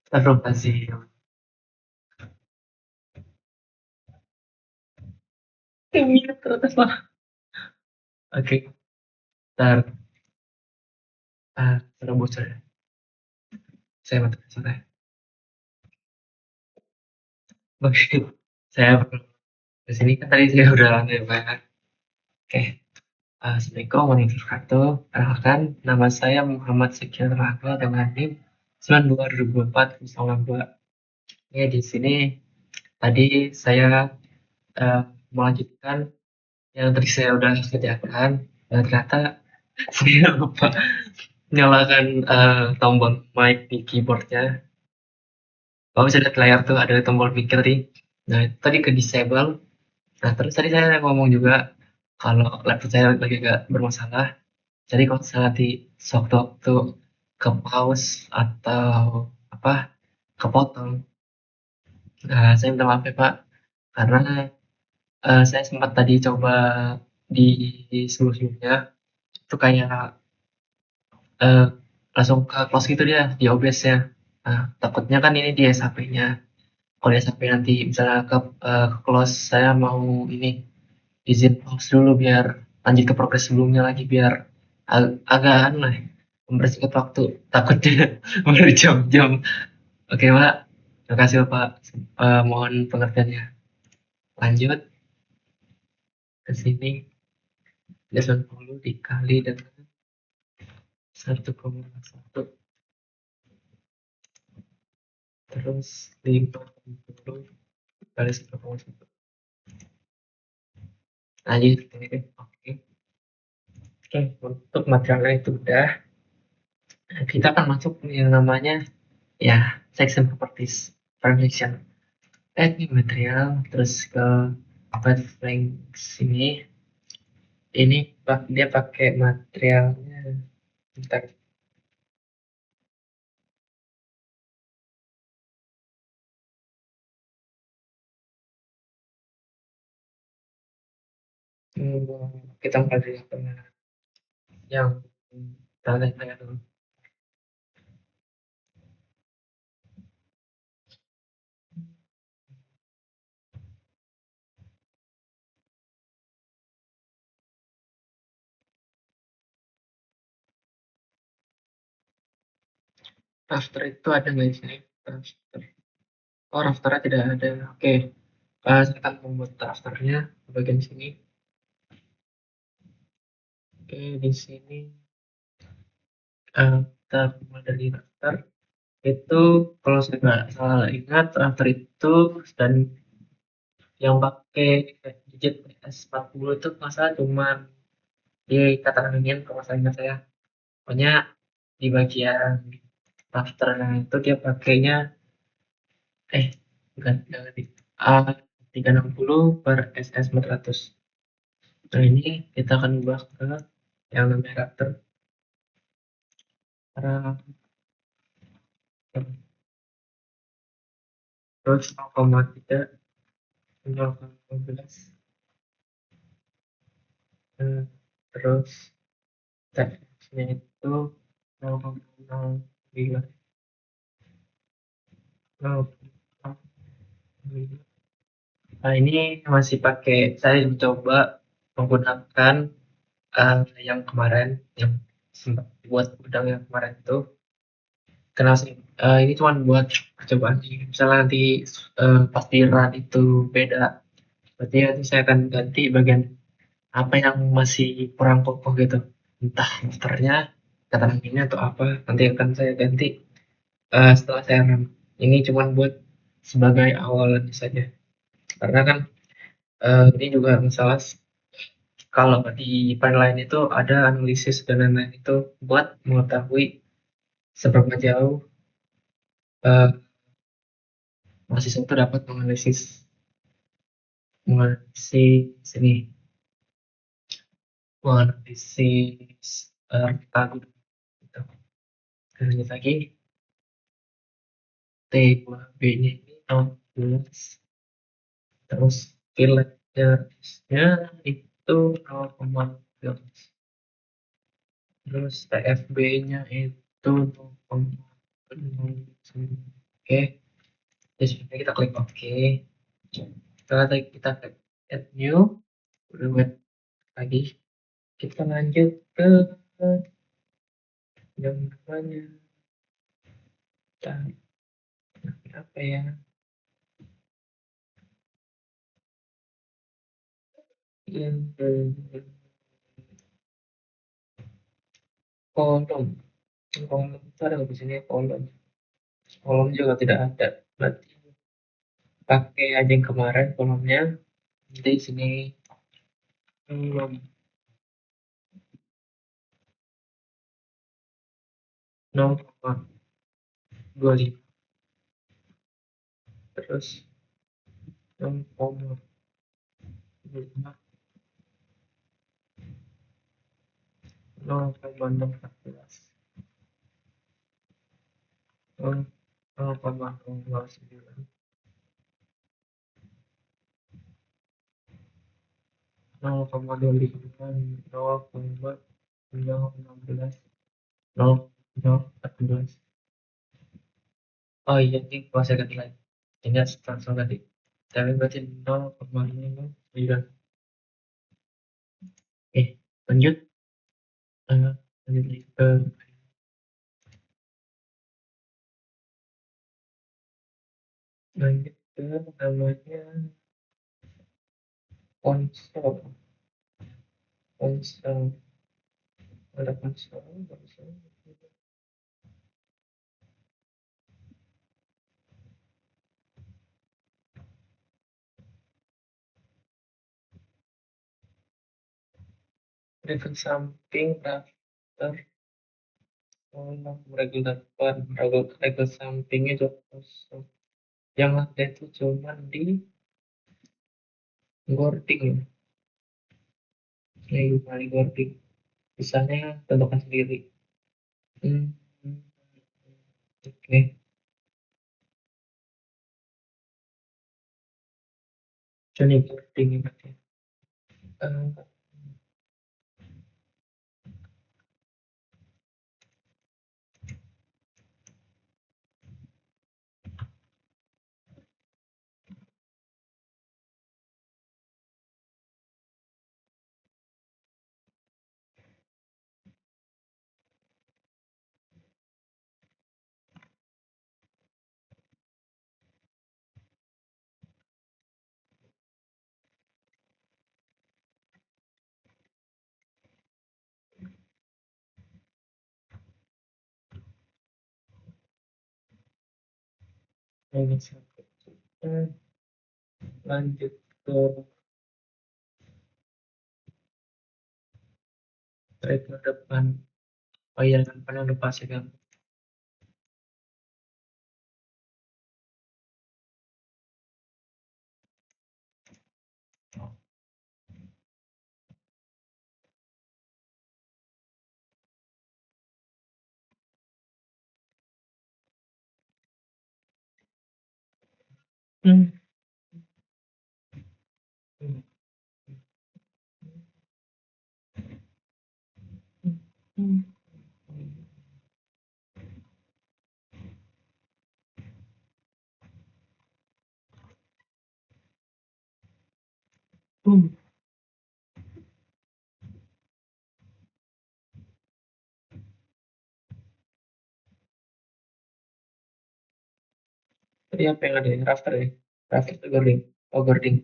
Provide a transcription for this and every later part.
Astagfirullahaladzim. Ini ternyata salah. Oke, ntar. Sudah bocor ya. Saya mati saya. Oke, saya di sini kan tadi saya udah lanjut banget. Oke, Assalamualaikum warahmatullahi wabarakatuh. Perkenalkan, nama saya Muhammad Sekian Rahma dengan NIM 92202402. Ya, di sini tadi saya melanjutkan yang tadi saya udah kerjakan. Dan ternyata saya lupa nyalakan tombol mic di keyboardnya. Kalau bisa lihat layar tuh ada tombol mic tadi. Nah, itu tadi ke disable. Nah, terus tadi saya ngomong juga kalau laptop saya lagi gak bermasalah. Jadi kalau misalnya nanti sewaktu-waktu ke pause atau apa kepotong, nah, saya minta maaf ya Pak, karena saya sempat tadi coba di sebelum-sebelumnya itu kayak eh, langsung ke close gitu dia di OBS-nya. Nah, takutnya kan ini di SHP-nya. Kalau di SHP nanti misalnya ke close, saya mau ini izin pause dulu biar lanjut ke progres sebelumnya lagi biar agak aneh mempersingkat waktu, takutnya berjam-jam. Oke Pak, terima kasih Bapak. Mohon pengertiannya. Lanjut ke sini, 90 dikali dengan 1,1 terus 50 kali 1,1. Lanjut ini deh. Oke. Oke, untuk materialnya itu udah. Kita akan masuk yang namanya ya section properties transition. Add new material terus ke bud flanks ini dia pakai materialnya bentar. Kita mulai dari yang tanya dulu. Rafter itu ada nggak di sini? Rafter. Oh, rafternya tidak ada. Oke, saya akan membuat rafternya di bagian sini. Oke, di sini kita mulai dari rafter. Itu kalau saya nggak salah ingat rafter itu dan yang pakai digit S40 itu masalah cuma di katakan ingin kalau saya ingat saya. Pokoknya di bagian rafternya itu dia pakainya bukan ganti A360 per SS400. Nah, ini kita akan ubah ke yang namanya rafter. Terus 0,3 0,15 terus teksnya itu 0,09. Nah, ini masih pakai saya mencoba menggunakan yang kemarin yang sempat buat udang yang kemarin itu. Kenal sih, ini cuma buat percobaan sih. Misalnya nanti pas di run itu beda, berarti nanti saya akan ganti bagian apa yang masih kurang kokoh gitu. Entah masternya, kata ini atau apa, nanti akan saya ganti setelah saya run. Ini cuma buat sebagai awalan saja. Karena kan ini juga masalah kalau di lain itu ada analisis dan lain-lain itu buat mengetahui seberapa jauh uh, mahasiswa itu dapat menganalisis ini menganalisis peta gitu. Lanjut lagi T2B-nya ini 16 terus villagernya itu 0,13 terus TFB-nya itu 0,09 Oke, di sini kita klik oke. Setelah kita klik add new, wait lagi. Kita lanjut ke yang namanya apa ya? Kolom. Kolom itu ada di sini kolom. Kolom juga tidak ada. Berarti pakai aja yang kemarin kolomnya. Di sini kolom 0,25 terus 0,25 0,614 0,029 0,25 0,016 0,014. Oh iya, ini gua saya ganti lagi. Ini langsung ganti. Tapi berarti 0,59. Lanjut. Lanjut lagi ke lanjut ke namanya konsol. Konsol ada konsol. Refer samping daftar kolom regel depan, regel sampingnya juga kosong. Yang ada itu cuma di boarding ya. Ini paling boarding. Misalnya tentukan sendiri. Hmm, oke. Jadi boarding ini berarti. Eh, ini satu. Lanjut ke trailer depan. Oh iya, depannya lupa sih kan. Hmm. Hmm. Hmm. Hmm. Tadi apa yang ada ya? Rafter ya? Rafter itu guarding. Oh, guarding.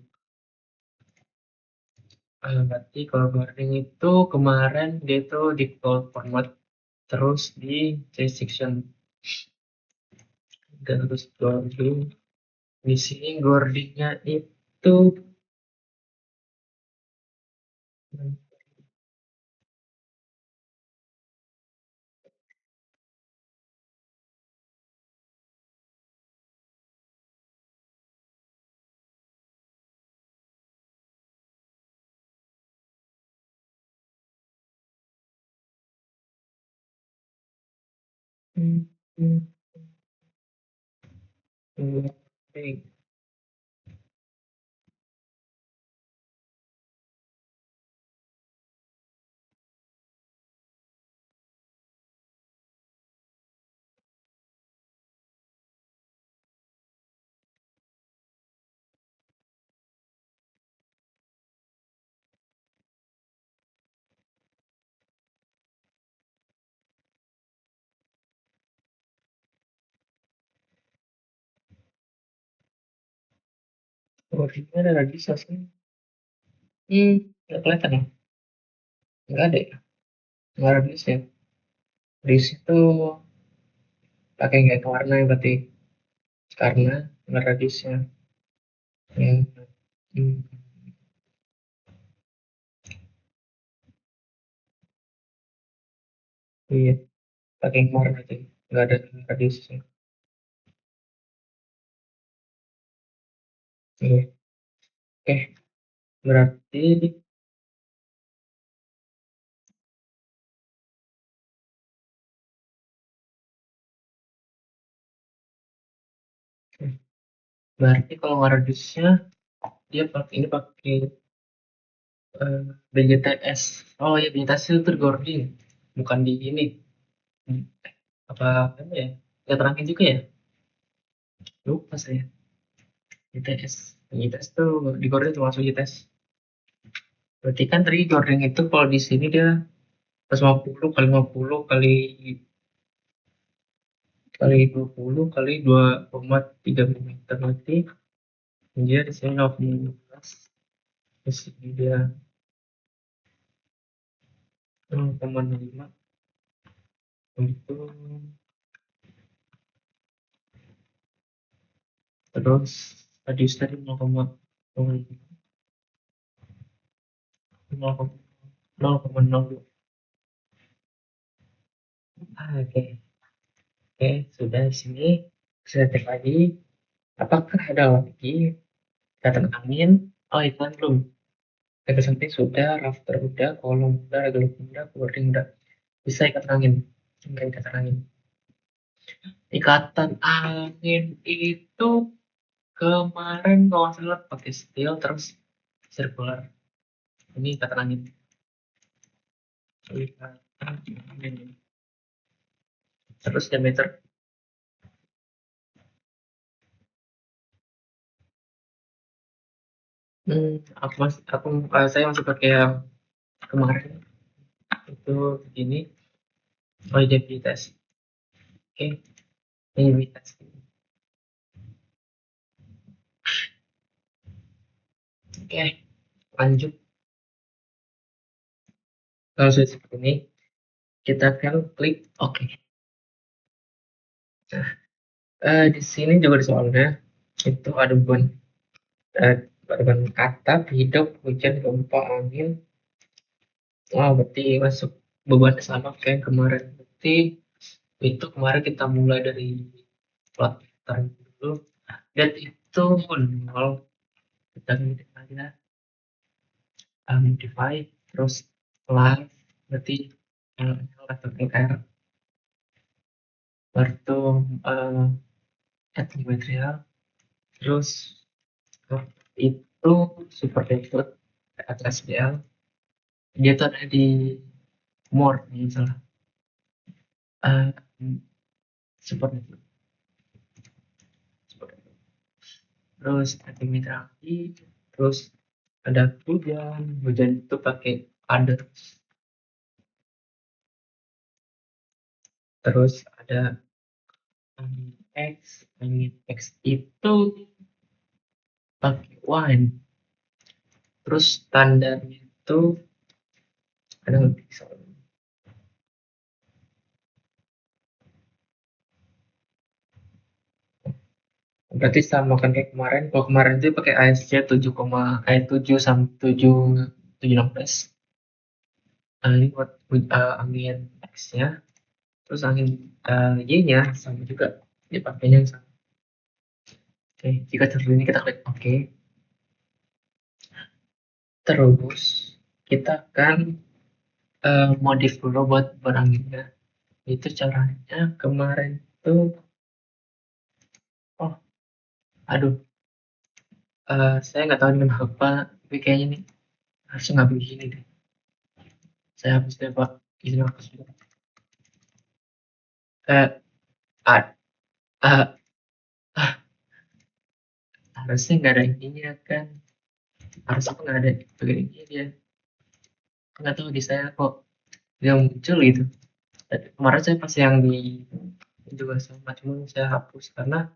Berarti kalau guarding itu kemarin dia itu di call format terus di change section dan terus guarding. Di sini guardingnya itu hmm, hmm, guarding. Oh, di mana radius sih? Nggak kelihatan ya? Nggak ada ya? Nggak radius ya? Radius itu pakai nggak warna ya berarti karena nggak radiusnya. Ya. Hmm, iya, pakai warna berarti nggak ada radiusnya. Iya. Oke, berarti berarti kalau nggak radiusnya dia pakai ini pakai BGTS. Oh ya BGTS itu Gordi, bukan di ini. Hmm, apa ya? Nggak terangin juga ya? Lupa saya. BTS. BTS tuh di Gordi termasuk BTS. Berarti kan tadi Gordon itu kalau di sini dia 150 kali 50 kali kali 20 kali 2,3 mm berarti dia di sini 0,15 di sini dia 0,05 itu terus radius tadi 0,02. Oke, oke, sudah di sini saya cek lagi apakah ada lagi ikatan angin. Oh iklan belum, dari samping sudah, rafter udah, kolom udah, regular udah, boarding udah. Bisa ikatan angin. Enggak ikatan angin. Ikatan angin itu kemarin kalau nggak salah pakai steel terus circular. Ini ikatan angin. Ikatan angin. Terus diameter. Saya masih pakai yang kemarin itu ini. Oh jadi tes. Oke, ini tes. Oke, lanjut. Kalau sudah seperti ini, kita akan klik OK. Nah, di sini juga di soalnya itu ada beban beban atap, hidup, hujan, gempa, angin. Oh, berarti masuk beban sama kayak kemarin. Berarti itu kemarin kita mulai dari plot meter dulu dan itu nol. Kita ngikutin aja modify terus live berarti atau R baru add new material terus itu super debug atlas SBL dia tuh ada di more misalnya uh, super debug terus ada mitra lagi terus ada hujan itu pakai ada terus ada angin X itu pakai wine terus standarnya itu ada nggak bisa berarti sama kan kayak kemarin kalau kemarin itu pakai ASC 7 sampai 7 716. Nah, ini buat angin X-nya, terus angin Y-nya sama juga dipakainya yang sama. Oke, jika seperti ini kita klik OK. Terus kita akan modif dulu buat beranginnya. Itu caranya kemarin tuh, oh, aduh, saya nggak tahu ini apa, tapi kayaknya ini harusnya nggak begini deh. Saya hapus deh Pak, izin hapus dulu. Eh, ah, ah, ah, harusnya nggak ada ininya kan, harusnya tuh nggak ada bagian ini dia. Nggak tahu di saya kok dia muncul gitu. Kemarin saya pas yang di juga sama, cuma saya hapus karena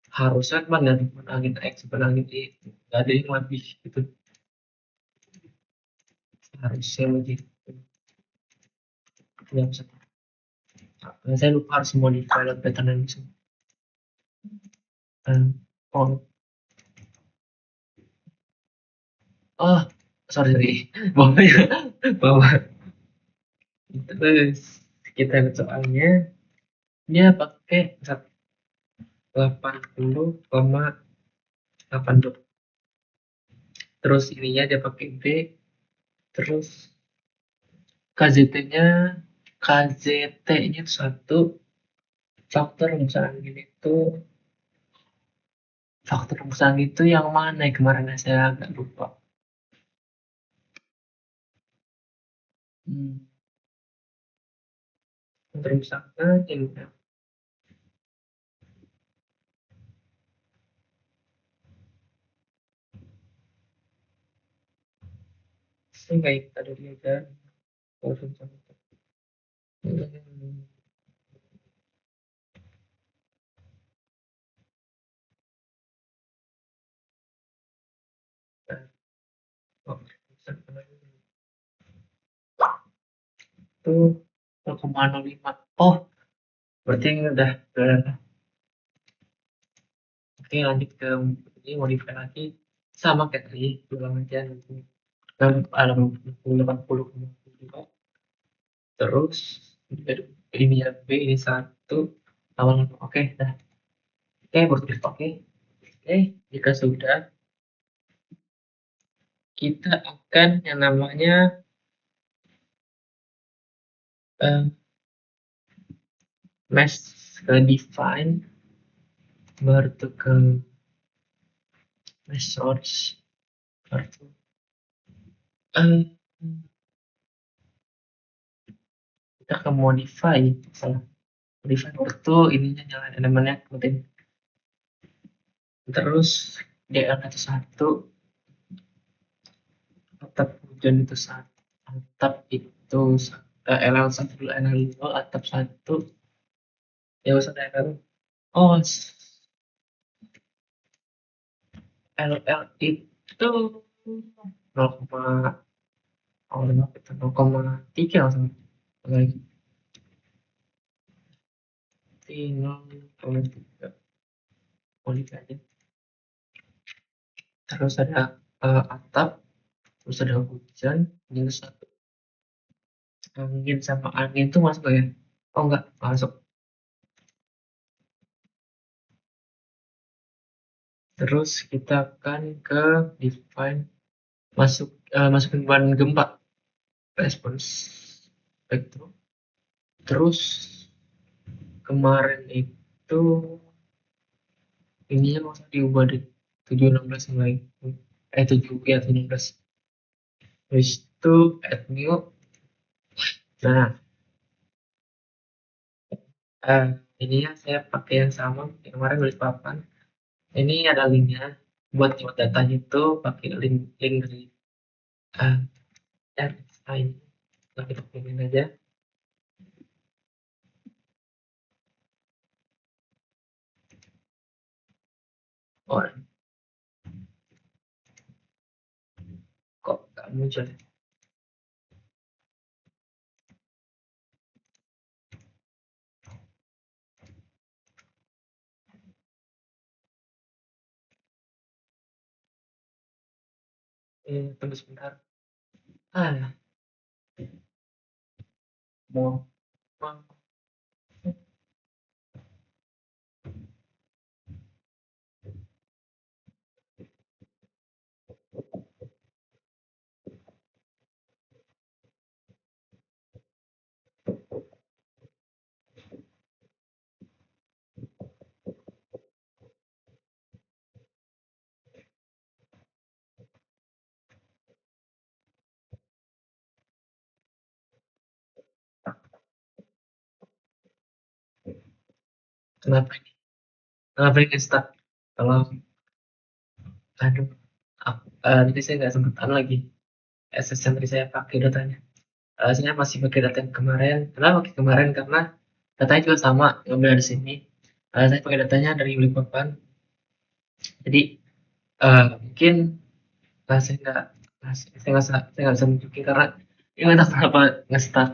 harusnya kan dari angin X angin Y nggak ada yang lebih gitu, harusnya begitu ya. Saya lupa harus modify load pattern ini semua. Oh, oh, sorry, bawa ya, bawa. Terus kita lihat soalnya dia pakai 80,82, terus ininya dia pakai B, terus KZT-nya KZT-nya satu, faktor rumusan angin itu yang mana ya kemarin saya agak lupa. Rumusan angin ya. Saya nggak ikut ada dia kan. Rumusan itu. Oh, itu 0,05. Oh, berarti ini udah. Oke, lanjut ke ini modify lagi sama kayak tadi, ulang aja nanti. Alam 80, terus ini ya B ini satu awal. Oke, dah. Oke, bertulis oke. Oke, jika sudah, kita akan yang namanya mesh define, baru tuh ke mesh source, baru tuh kita ke modify, salah modify itu ininya nyalain elemennya penting, terus DL11 atap hujan itu satu, atap itu LL1 LL2 atap satu ya usah LL. Oh, LL itu 0,3 langsung lagi 0,3 polik aja. Terus ada atap, terus ada hujan, minus satu. Angin sama angin tuh masuk gak ya? Oh enggak, masuk. Terus kita akan ke define, masukin bahan gempa, response spektrum. Terus kemarin itu ininya nggak usah diubah deh, 716 yang lain, 7 ya 716. Terus itu add new. Nah, ininya saya pakai yang sama yang kemarin beli papan. Ini ada linknya, buat nyimpan datanya itu pakai link dari RSA ini. Nah, kita pilih aja. Oh, kok nggak muncul ya? Tunggu sebentar. Ah, mau kenapa ini? Kenapa ini stuck? Kalau aduh, nanti saya nggak sempat lagi. SSM tadi saya pakai datanya. Saya masih pakai data yang kemarin. Kenapa pakai kemarin? Karena datanya juga sama, ngambil dari sini. Saya pakai datanya dari Balikpapan. Jadi mungkin saya nggak bisa nunjukin karena ini nggak tahu kenapa nge-stuck.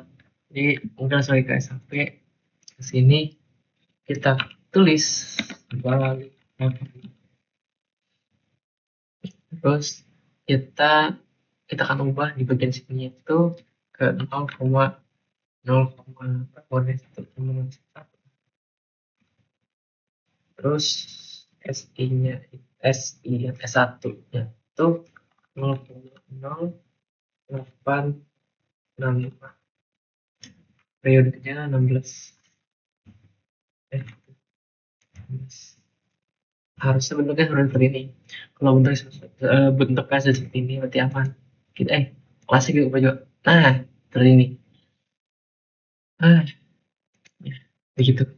Jadi mungkin langsung ke SAP ke sini kita tulis balik, terus kita kita akan ubah di bagian sini itu ke 0,0,1, terus SI-nya S1 nya itu 0,0865, periodenya 16, harusnya bentuknya seperti ini. Kalau bentuknya seperti ini berarti aman. Kita klasik juga juga. Nah, seperti ini. Ya, begitu.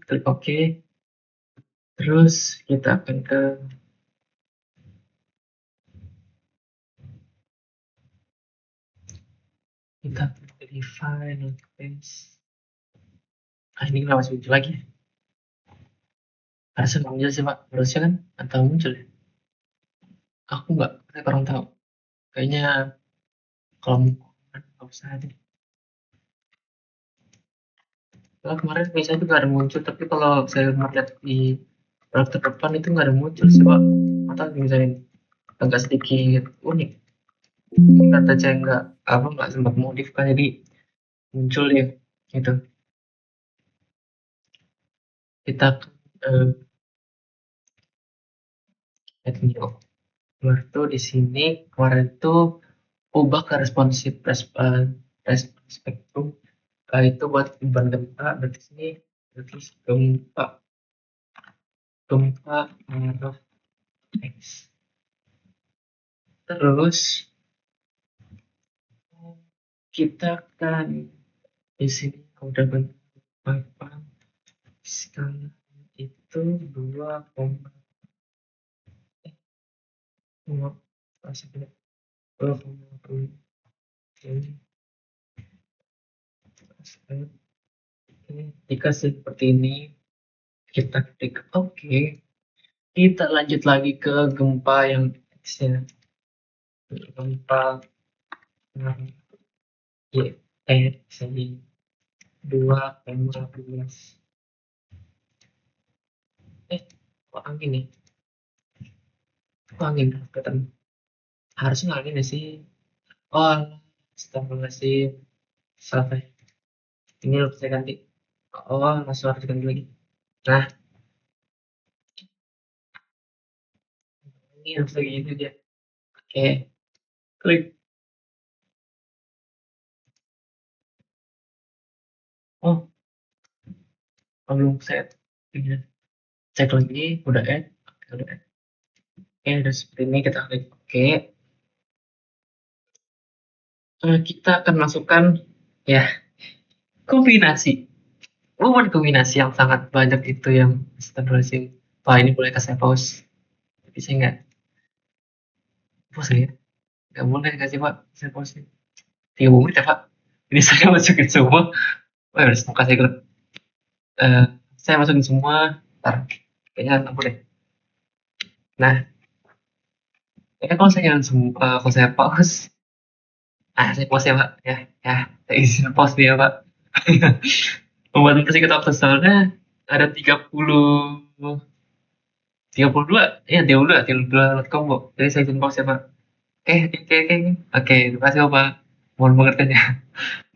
Klik OK. Terus kita akan ke file paste. Ini kenapa masih muncul lagi? Harusnya nggak muncul sih Pak. Harusnya kan atau muncul ya? Aku nggak, saya kurang tahu. Kayaknya kalau mau nggak usah deh. Kalau kemarin biasanya juga ada muncul, tapi kalau saya melihat di produk terdepan itu nggak ada muncul sih Pak. Atau misalnya agak sedikit unik. Kata saya nggak sempat modif kan, jadi muncul ya gitu. Kita add new. Kemarin tuh di sini kemarin tuh ubah ke responsive spektrum. Itu buat beban gempa, berarti sini berarti gempa of X. Terus kita akan di sini udah bentuk skala itu 2,2 jika seperti ini kita klik OK. Kita lanjut lagi ke gempa yang X ya, gempa sini 2,12. Kok angin nih? Kok angin kelihatan? Harusnya angin ya sih. Oh, astagfirullahaladzim, salah. Ini harus saya ganti. Oh, masuk harus ganti lagi. Nah, ini harus lagi ini dia. Oke, klik. Oh, belum set. Cek lagi, udah add. Udah add. Oke, udah seperti ini, kita klik oke. Kita akan masukkan ya kombinasi. Kombinasi yang sangat banyak itu yang astagfirullahaladzim. Wah, ini boleh kasih pause. Tapi saya nggak pause ya. Nggak boleh kasih Pak. Saya pause. 30 menit ya Pak. Ini saya masukin semua. Oh, ya, semoga saya klik. Saya masukin semua. Ntar, kayaknya nggak boleh. Nah, kalau saya kalau saya pause, saya pause ya Pak. Ya, saya izin pause nih ya Pak. Membatasi kita waktu soalnya ada 32, ya 32 combo. Jadi saya izin pause ya Pak. Oke, terima kasih Pak. Mohon pengertiannya.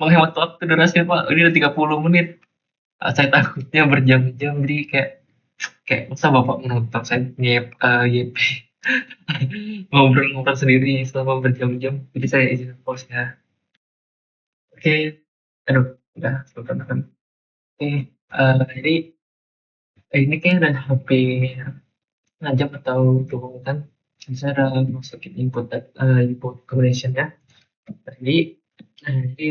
Menghemat waktu durasi Pak. Ini udah 30 menit. Saya takutnya berjam-jam, jadi kayak masa Bapak menonton saya YP ngobrol-ngobrol sendiri selama berjam-jam. Jadi saya izin pause ya. Oke, aduh, udah sebentar kan. Oke, jadi ini kayak udah hampir ngajak atau 20 menit. Saya udah masukin input combination ya. Jadi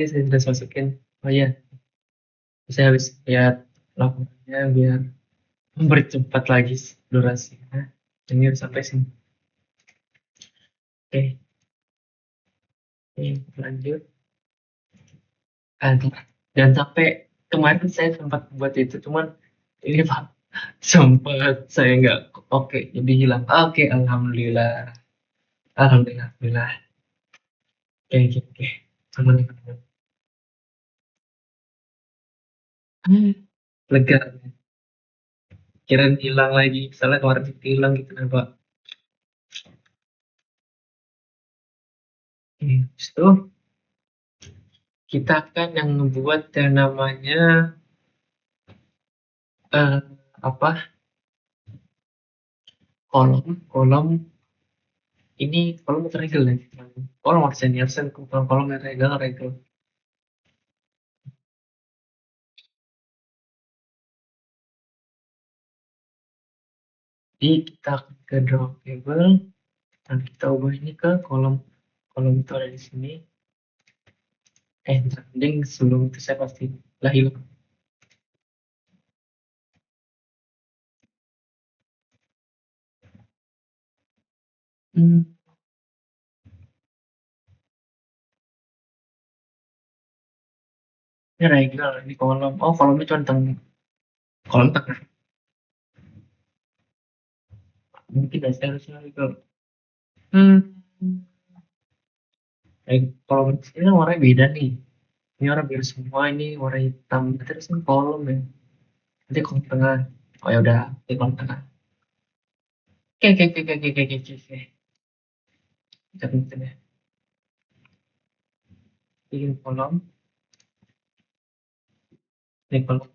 saya sudah masukin. Oh ya, saya habis lihat laporannya biar mempercepat lagi durasinya. Ini harus sampai sini. Oke, lanjut. Dan sampai kemarin saya sempat buat itu, cuman ini Pak, Sempet saya nggak oke, jadi hilang. Oke, alhamdulillah. Alhamdulillah, alhamdulillah. Oke, oke, oke. Aman, aman, aman. Hmm, lega. Kirain hilang lagi. Soalnya kemarin hilang gitu kan, Pak. Oke, habis itu kita kan yang ngebuat yang namanya eh, apa? Kolom ini kolom atau regel ya? Kolom atau senior sen, kolom yang regel regel. Jadi kita ke drawable dan kita ubah ini ke kolom kolom itu ada di sini. Mending sebelum itu saya pasti lah hilang. Hmm, ini regel ini kolom. Oh, kolomnya cuma tentang kolom tengah. Mungkin saya harusnya regel. Hmm, kolom ini kan warnanya beda nih. Ini warna biru semua, ini warna hitam. Terus ini kolom ya. Nanti kolom tengah. Oh ya udah, ini kolom tengah. Oke, oke, oke, oke, oke, oke, oke, oke. Kita tutup ya. Bikin kolom, ini kolom.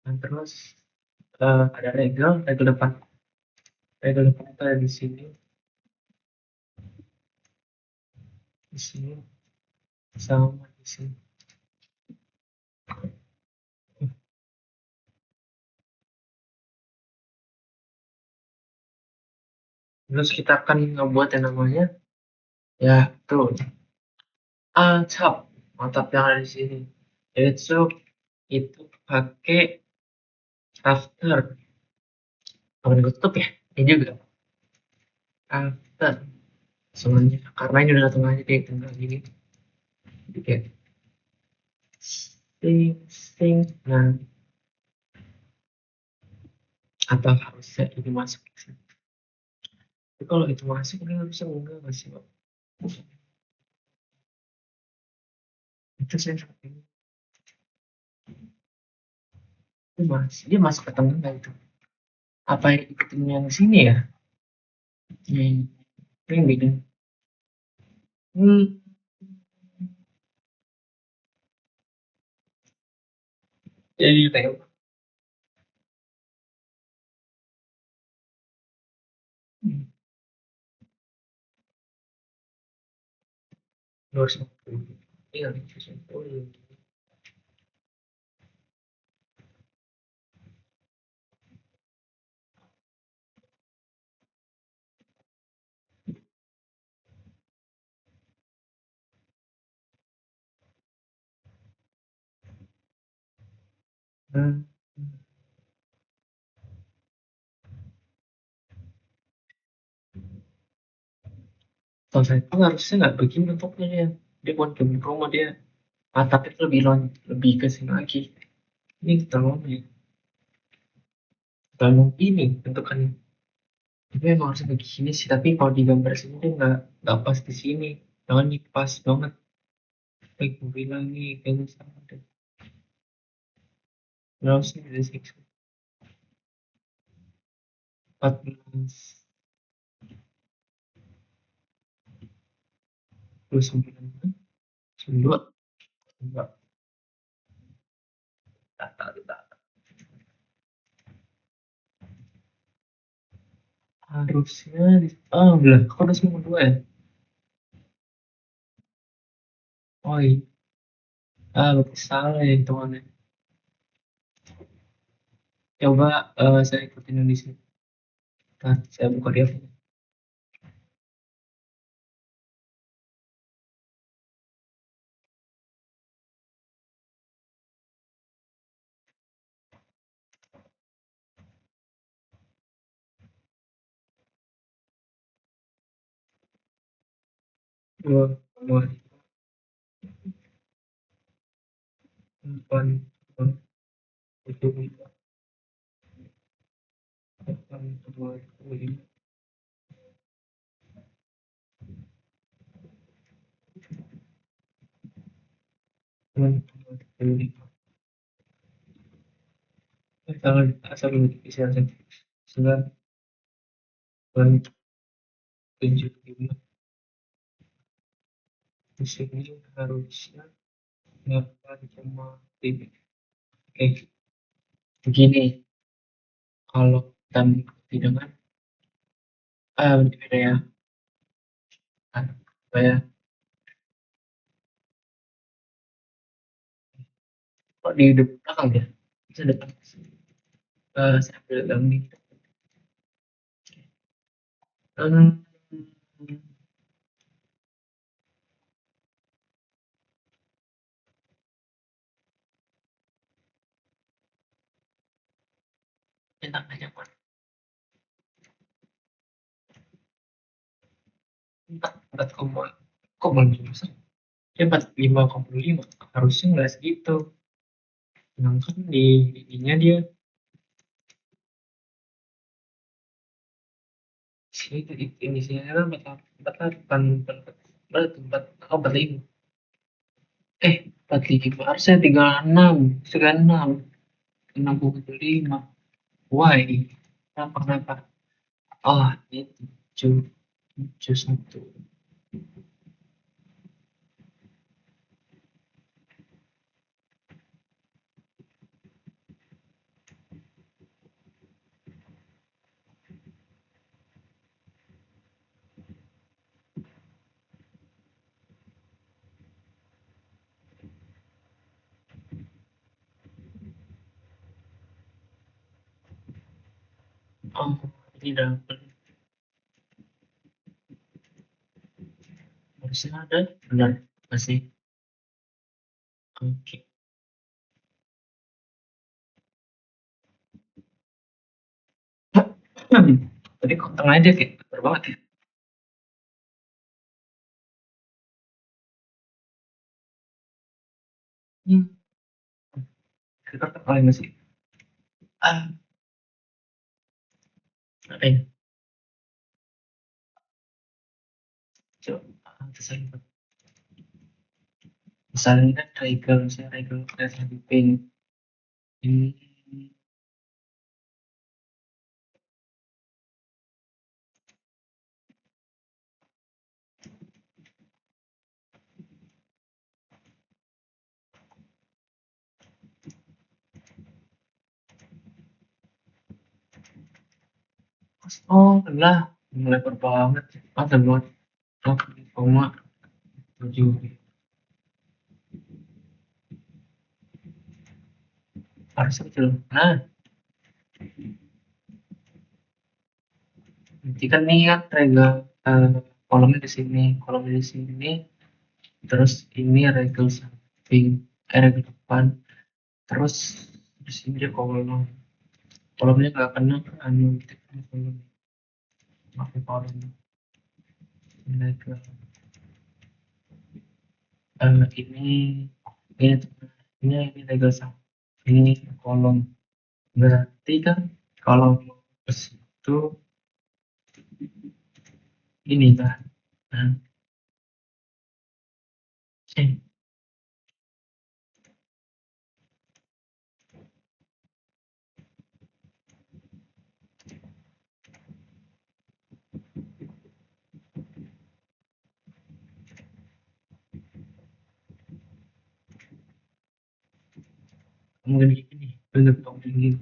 Dan terus ada regel, regel depan. Regel depan itu ada di sini, sama di sini. Terus kita akan ngebuat yang namanya, ya tuh, acap. Mantap yang ada di sini. Yaitu itu pakai after. Apa gue tutup ya? Ini juga after. Semuanya. Karena ini udah tengahnya kayak tengah gini. Jadi kayak sing. Nah, atau harusnya ini masuk ke sini. Tapi kalau itu masuk, ini harusnya enggak nggak sih, Pak? Itu saya seperti ini. Dia masuk ke tengah nggak itu? Apa yang ikutin yang sini ya? Hmm, ini yang beda. Hmm, jadi tengok. Hmm, 250. Ini nggak bisa. Oh, iya. Hmm, Kalau saya itu harusnya nggak begini bentuknya dia. Dia bukan kayak rumah dia. Atapnya itu lebih ke sini lagi. Ini terlalu terlalu ini bentukannya. Tapi emang harusnya begini sih. Tapi kalau di gambar sini dia nggak pas di sini. Jangan nih pas banget. Kayak gue bilang nih kayaknya sama deh. Harusnya dari 14 29 dua enggak tak harusnya belah kok udah semua dua ya. Oh iya, berarti salah ya hitungannya. Coba saya ikutin yang di sini. Nah, saya buka dia. Dua, dua, delapan, dua, tujuh, 8,25. 8,25. Kalau asal bisa 9,75 di sini harusnya 8,5. Oke, begini. Kalau kita mengikuti dengan beda ya. Apa ya? Kok di depan belakang ya? Bisa depan. Saya ambil gambar. Hmm, Enak banyak banget. 4,5. Ya 45,5. Harusnya nggak segitu. Sedangkan di ininya dia sini ini sih kan 48, berarti 4, oh 45. 45 harusnya 36, 6,5. Why? Kenapa? Oh, ini 71. Oh, ini dapat. Harusnya ada. Benar. Masih. Oke. Tadi kok tengah aja kayak bener banget ya. Hmm. Kita tengah masih. Ah, apa ya? Coba. Misalnya, misalnya kan regal, misalnya regal kayak samping. Ini oh lah, melebar banget. Ada buat 0,7. Harusnya kecil. Nah, nanti kan nih kan regal, kolomnya di sini, kolomnya di sini, terus ini regal samping, regal depan, terus di sini dia kolomnya nggak kena anu gitu kan, kolom pakai kolom regal, ini regal samping, ini kolom, berarti kan kalau ke situ ini kan, nah, eh, mungkin gini, bentuk tinggi,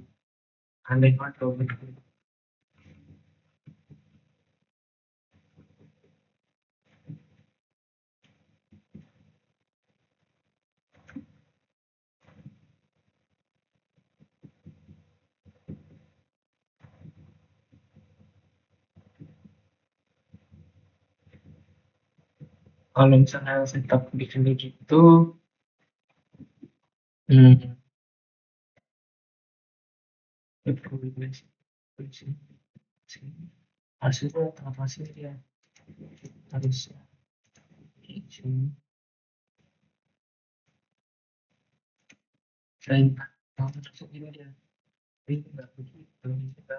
aneh banget kalau bentuk. Kalau misalnya setup bikin gitu, hmm, improvisasi hasilnya apa sih dia harus izin selain tahu masuk ini dia Tapi nggak begitu kita.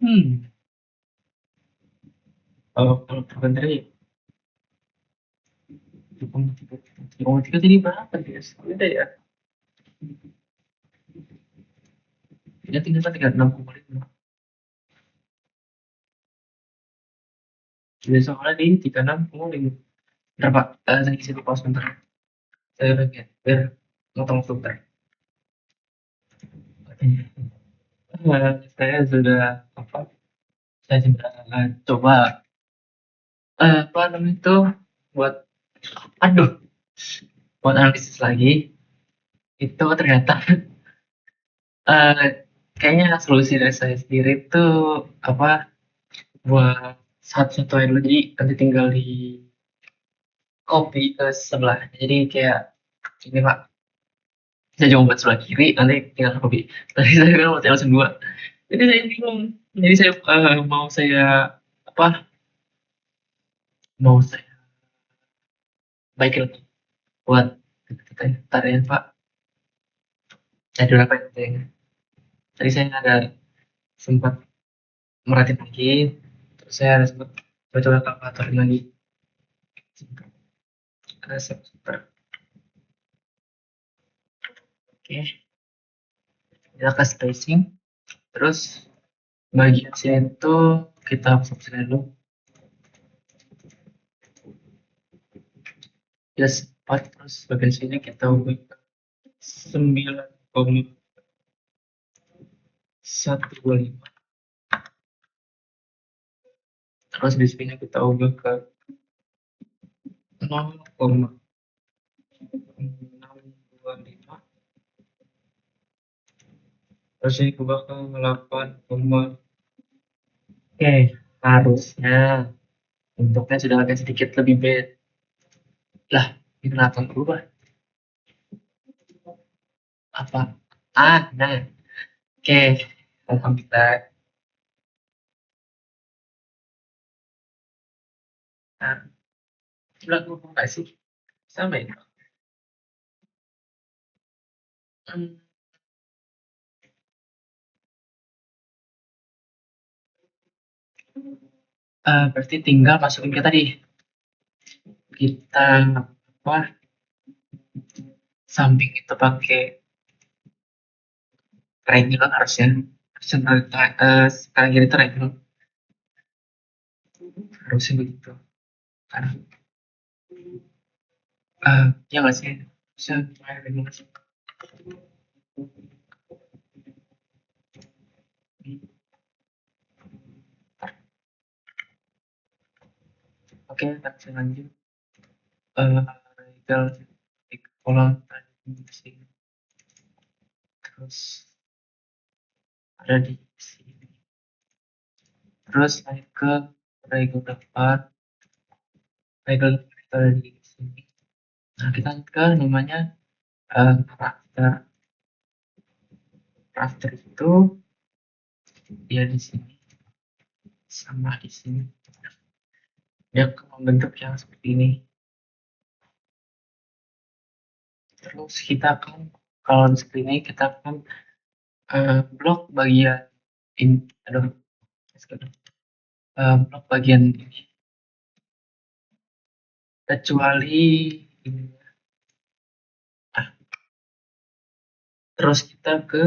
Hmm. Kalau Purwodari dukung tiga jadi berapa dia? Beda ya. Dia tinggal 36,5. Jadi soalnya di 36,5. Berapa? Saya isi lupa sebentar. Saya lihat biar motong sebentar. Saya sudah apa? Saya sudah coba apa namanya itu buat aduh buat analisis lagi itu ternyata kayaknya solusi dari saya sendiri itu apa buat satu-satu aja dulu jadi nanti tinggal di copy ke sebelah jadi kayak ini pak saya coba buat sebelah kiri nanti tinggal copy tadi saya kan mau langsung dua jadi saya bingung jadi saya mau saya apa mau saya baikin lagi buat tarian pak ada berapa yang tadi saya ada sempat merhatiin lagi terus saya ada sempat coba kalkulatorin lagi ada sempat oke kita ke spacing terus bagian sini itu kita hapus dulu plus 4 terus bagian sini kita ubah 9,125 terus di sini kita ubah ke 0,625 terus ini ubah ke 8, oke harusnya bentuknya sudah agak sedikit lebih beda lah ini kenapa berubah apa nah oke alhamdulillah nah udah ngomong nggak sih sama ya. Hmm, berarti tinggal masukin ke tadi kita apa samping itu pakai triangle harusnya kanan kiri triangle harusnya begitu karena ya nggak sih bisa gimana sih oke kita lanjut tinggal di kolom tadi di sini terus ada di sini terus naik ke triangle depan triangle kita ada di sini nah kita ke namanya rafter rafter itu dia di sini sama di sini dia akan membentuk yang seperti ini terus kita akan kalau seperti ini kita akan blok bagian ini aduh blok bagian ini kecuali ini. Ah, terus kita ke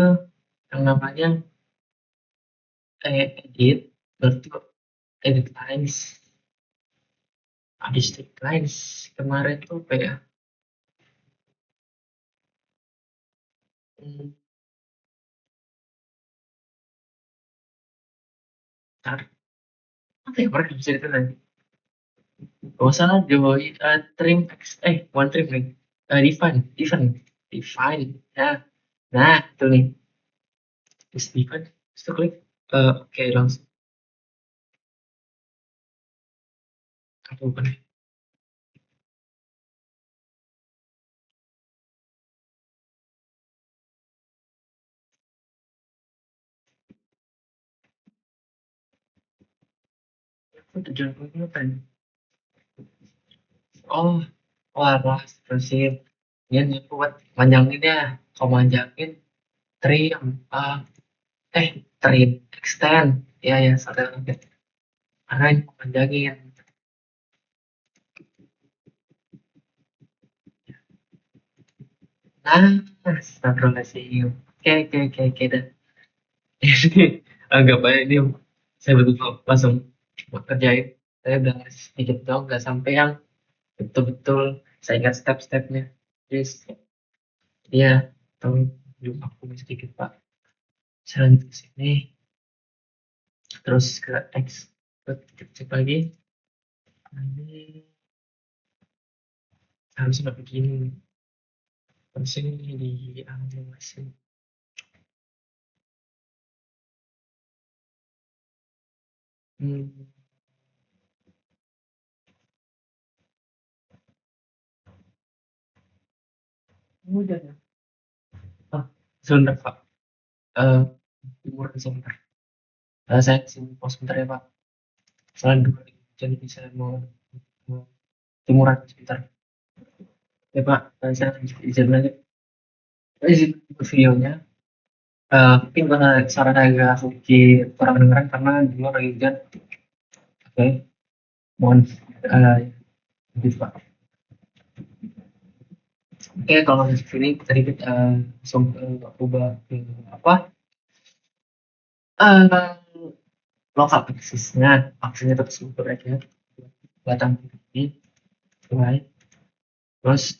yang namanya edit berarti edit lines edit lines kemarin tuh apa ya hmm, ntar, apa ya kemarin bisa itu nanti gak salah joy trim one trim nih define define define ya nah itu nih terus define terus tuh klik oke langsung apa bukan tujuan gue apa ya? Oh, waras terusin. Dia buat panjangin ya. Kalau manjangin trim, ah, trim, extend. Ya ya, sadar lagi. Karena ini mau panjangin. Nah, astagfirullahaladzim. Oke, dah. Ini agak banyak nih. Saya betul langsung kerjain. Saya udah ngasih sedikit dong, nggak sampai yang betul-betul saya ingat step-stepnya. Please, ya, tolong juga aku sedikit Pak. Saya lanjut ke sini, terus ke X, cek lagi. Nah, ini harusnya udah begini. Terus ini di animasi. Hmm, udah ya. Ah, sebentar Pak. Eh, timur sebentar. Saya kesini pos sebentar ya Pak. Soalnya dua jadi bisa mau timuran sebentar. Ya Pak, saya izin aja. Izin videonya. Mungkin karena saran agak sedikit kurang kedengeran karena di luar lagi hujan. Oke, mohon gitu Pak. Oke, kalau di sini tadi kita langsung ubah ke apa? Eh, lokal aksesnya, aksesnya tetap super aja. Batang ini, baik. Terus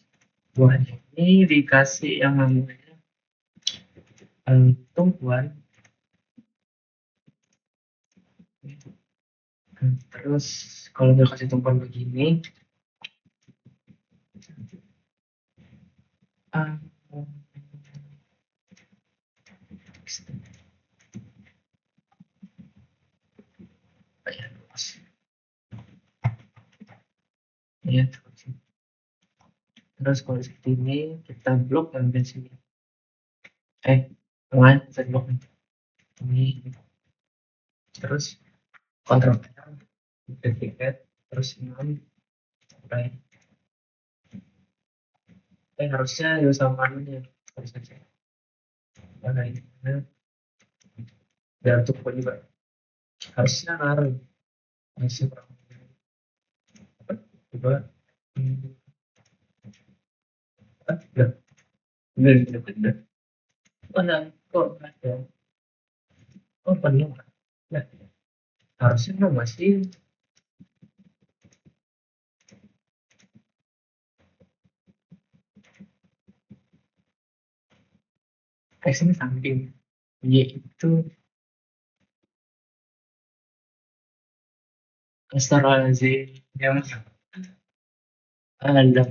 buahnya ini dikasih yang namanya tumpuan. Terus kalau udah kasih tumpuan begini, uh, ya, terus kalau seperti ini kita blok yang di sini. Tengah kita blok ini. Terus kontrol duplicate, terus 6 sampai harusnya ya sama anunya harusnya mana ini dan untuk juga harusnya ngaruh harusnya kurang coba ya bener mana kok ada oh penuh ya harusnya no masih teksnya samping yaitu Astagfirullahaladzim yang ada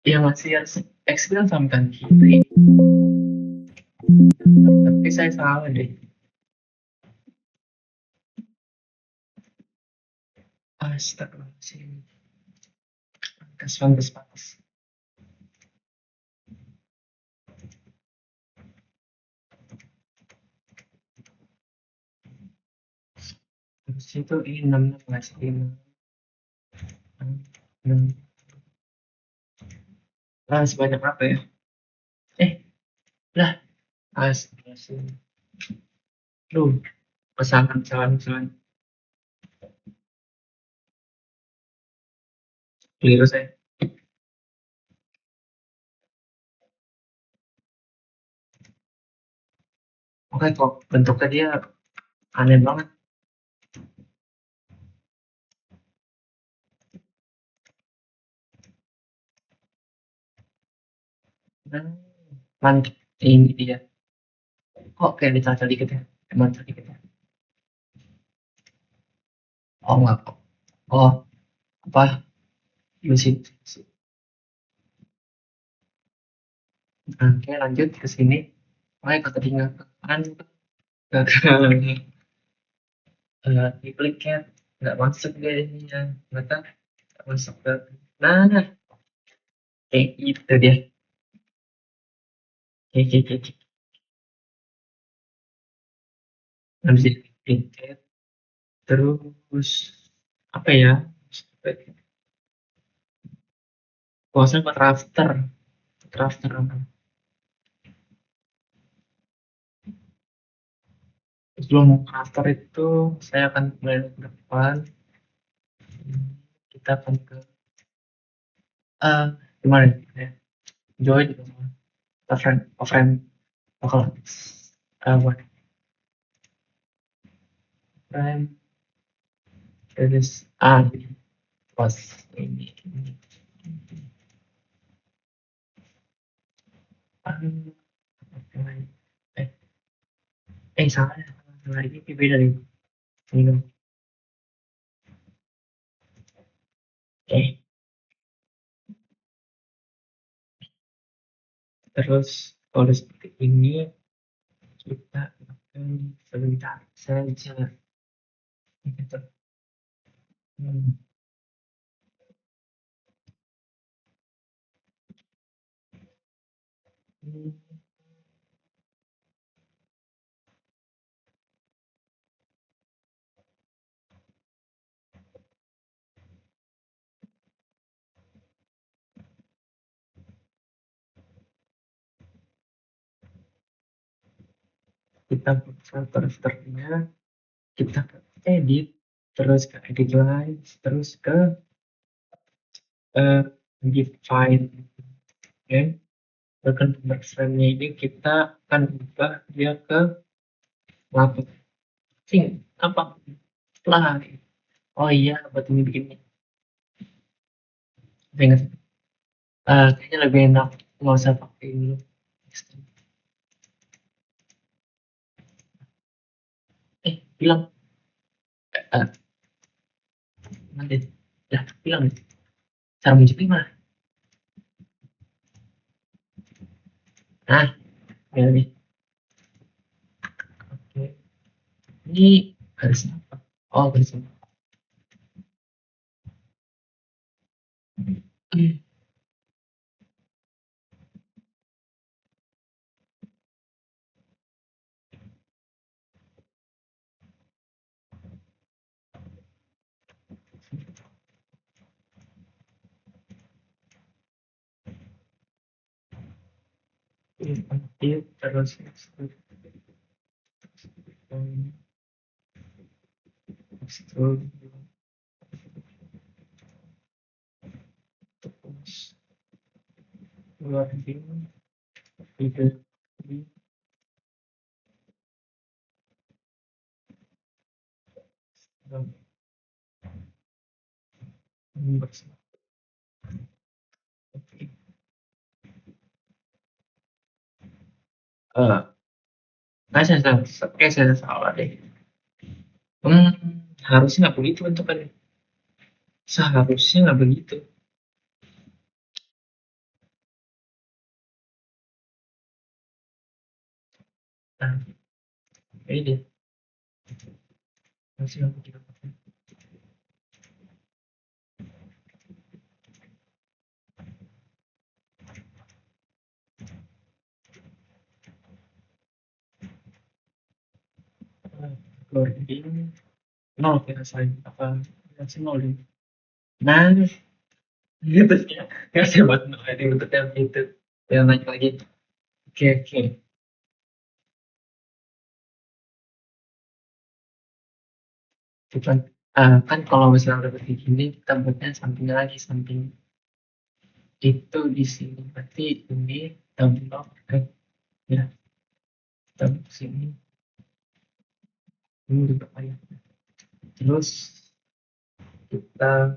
yang masih harus X bilang samping kiri tapi saya salah deh Astagfirullahaladzim pantas terus itu ini 6 masih 6 sebanyak apa ya eh lah astagfirullahaladzim duh pesanan keliru saya oke kok bentuknya dia aneh banget nah, mantap ini dia kok kayak dicacah dikit ya mantap dikit ya oh enggak kok oh apa mesin oke lanjut ke sini makanya kata tinggalkan gagal duplicate nggak masuk dia ininya ternyata nggak masuk ke nah itu dia oke habis duplicate Terus apa ya? Puasa buat rafter, rafter apa? Sebelum rafter itu saya akan mulai ke depan. Kita akan ke gimana ya? Join gitu. Friend bakal what friend terus pas ini ah, eh salah ya, salah ini beda nih minum eh terus kalau seperti ini kita akan sebentar saja gitu. Hmm. Kita buka filternya, kita ke edit, terus ke edit line, terus ke eh, define, oke. Dengan nomor frame-nya ini kita akan ubah dia ke 8 sing apa lah. Oh iya, buat ini bikinnya saya ingat. Kayaknya lebih enak nggak usah pakai ini. Bilang eh, nanti ya bilang nih cara muncul gimana. Nah ya nih, oke. Ini garisnya apa? Oh garisnya nanti terus terus keluar ini video ini dan bersama. Oke. Eh, kayak saya salah deh. Hmm, harusnya nggak begitu bentukannya. Seharusnya nggak begitu. Nah, ini dia. Harusnya nggak begitu. Nah, keluar ini nol ya rasain apa masih nol ini. Nah, gitu ya. Nggak sih buat nol ini bentuknya begitu. Ya naik lagi. Oke oke. Cuman kan kalau misalnya udah begini gini, kita buatnya sampingnya lagi samping itu di sini. Berarti ini kita blok kan ya. Kita blok sini. Ini juga ya. Terus kita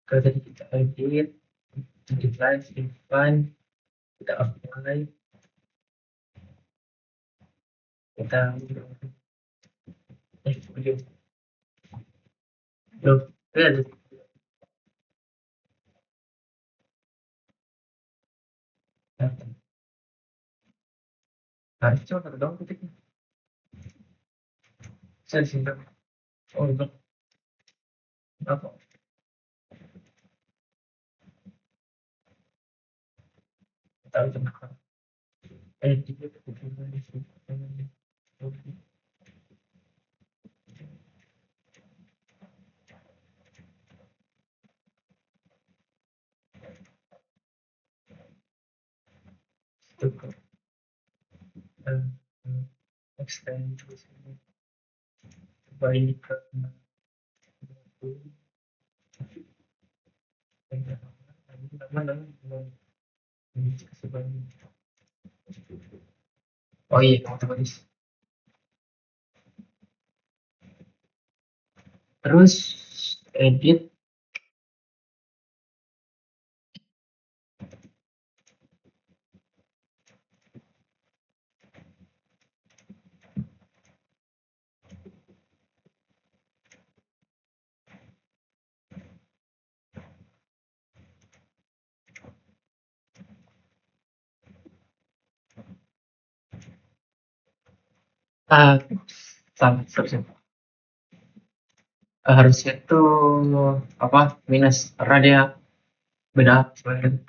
ke tadi kita edit, define, define, kita apply, kita video. Loh, ada. Nah, coba ada dong ketiknya. Saya simpan. Oh, itu apa? Tahu kenapa? Juga eh, extend terus ini coba ini ke 20 mana ini kasih banyak. Oh iya otomatis terus edit. ah Salah seharusnya. Harusnya tuh apa minus karena dia beda sebenarnya.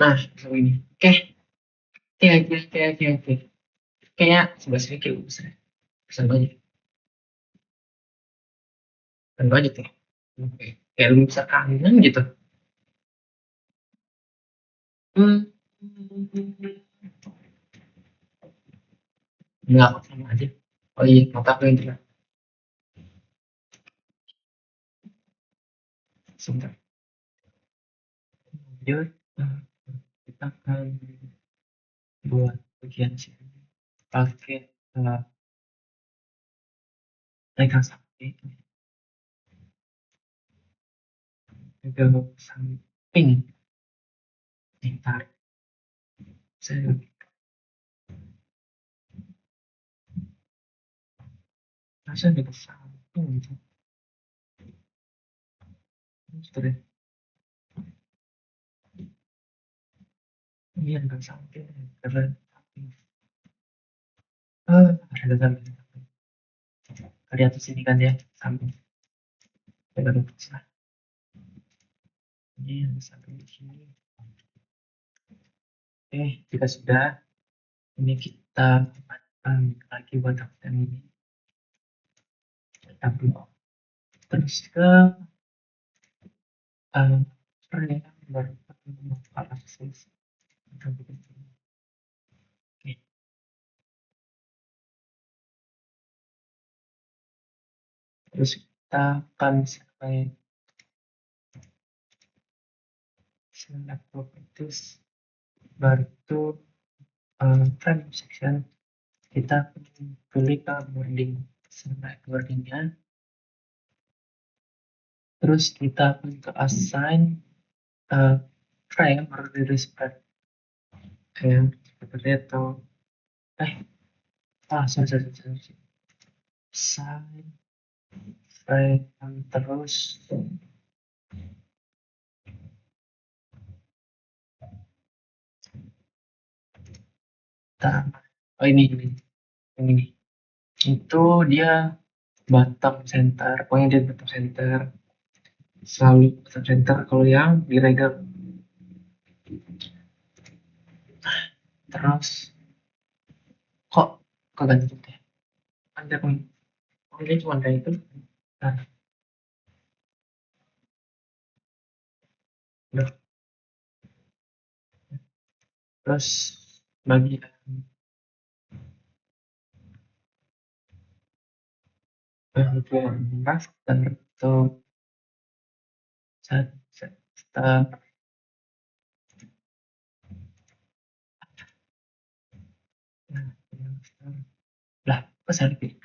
Nah begini oke oke oke oke oke oke kayaknya sebelah sini kayak besar besar banget besar banget ya. Oke. Kayak lebih besar kanan gitu. Hmm. Enggak sama aja. Oh iya mata aku yang jelas. Sebentar. Lanjut. Nah, kita akan buat bagian sini pakai legal samping legal samping tarik saya rasa legal samping gitu terus iya legal samping karena samping legal samping dari atas ini kan ya samping legal samping ini yang samping di sini. Oke jika sudah ini kita lagi buat yang ini kita blok terus ke frame baru ketemu akses kita bikin ini. Oke terus kita akan select properties baru itu frame section kita pilih ke boarding select boardingnya terus kita akan ke assign frame baru di respect kayak seperti itu eh sorry assign frame terus kita oh ini itu dia bottom center pokoknya dia bottom center selalu bottom center kalau yang di regel terus kok keganti deh ada pun ini cuma kayak itu nah udah terus bagi bagian master tuh start nah master lah pesan ini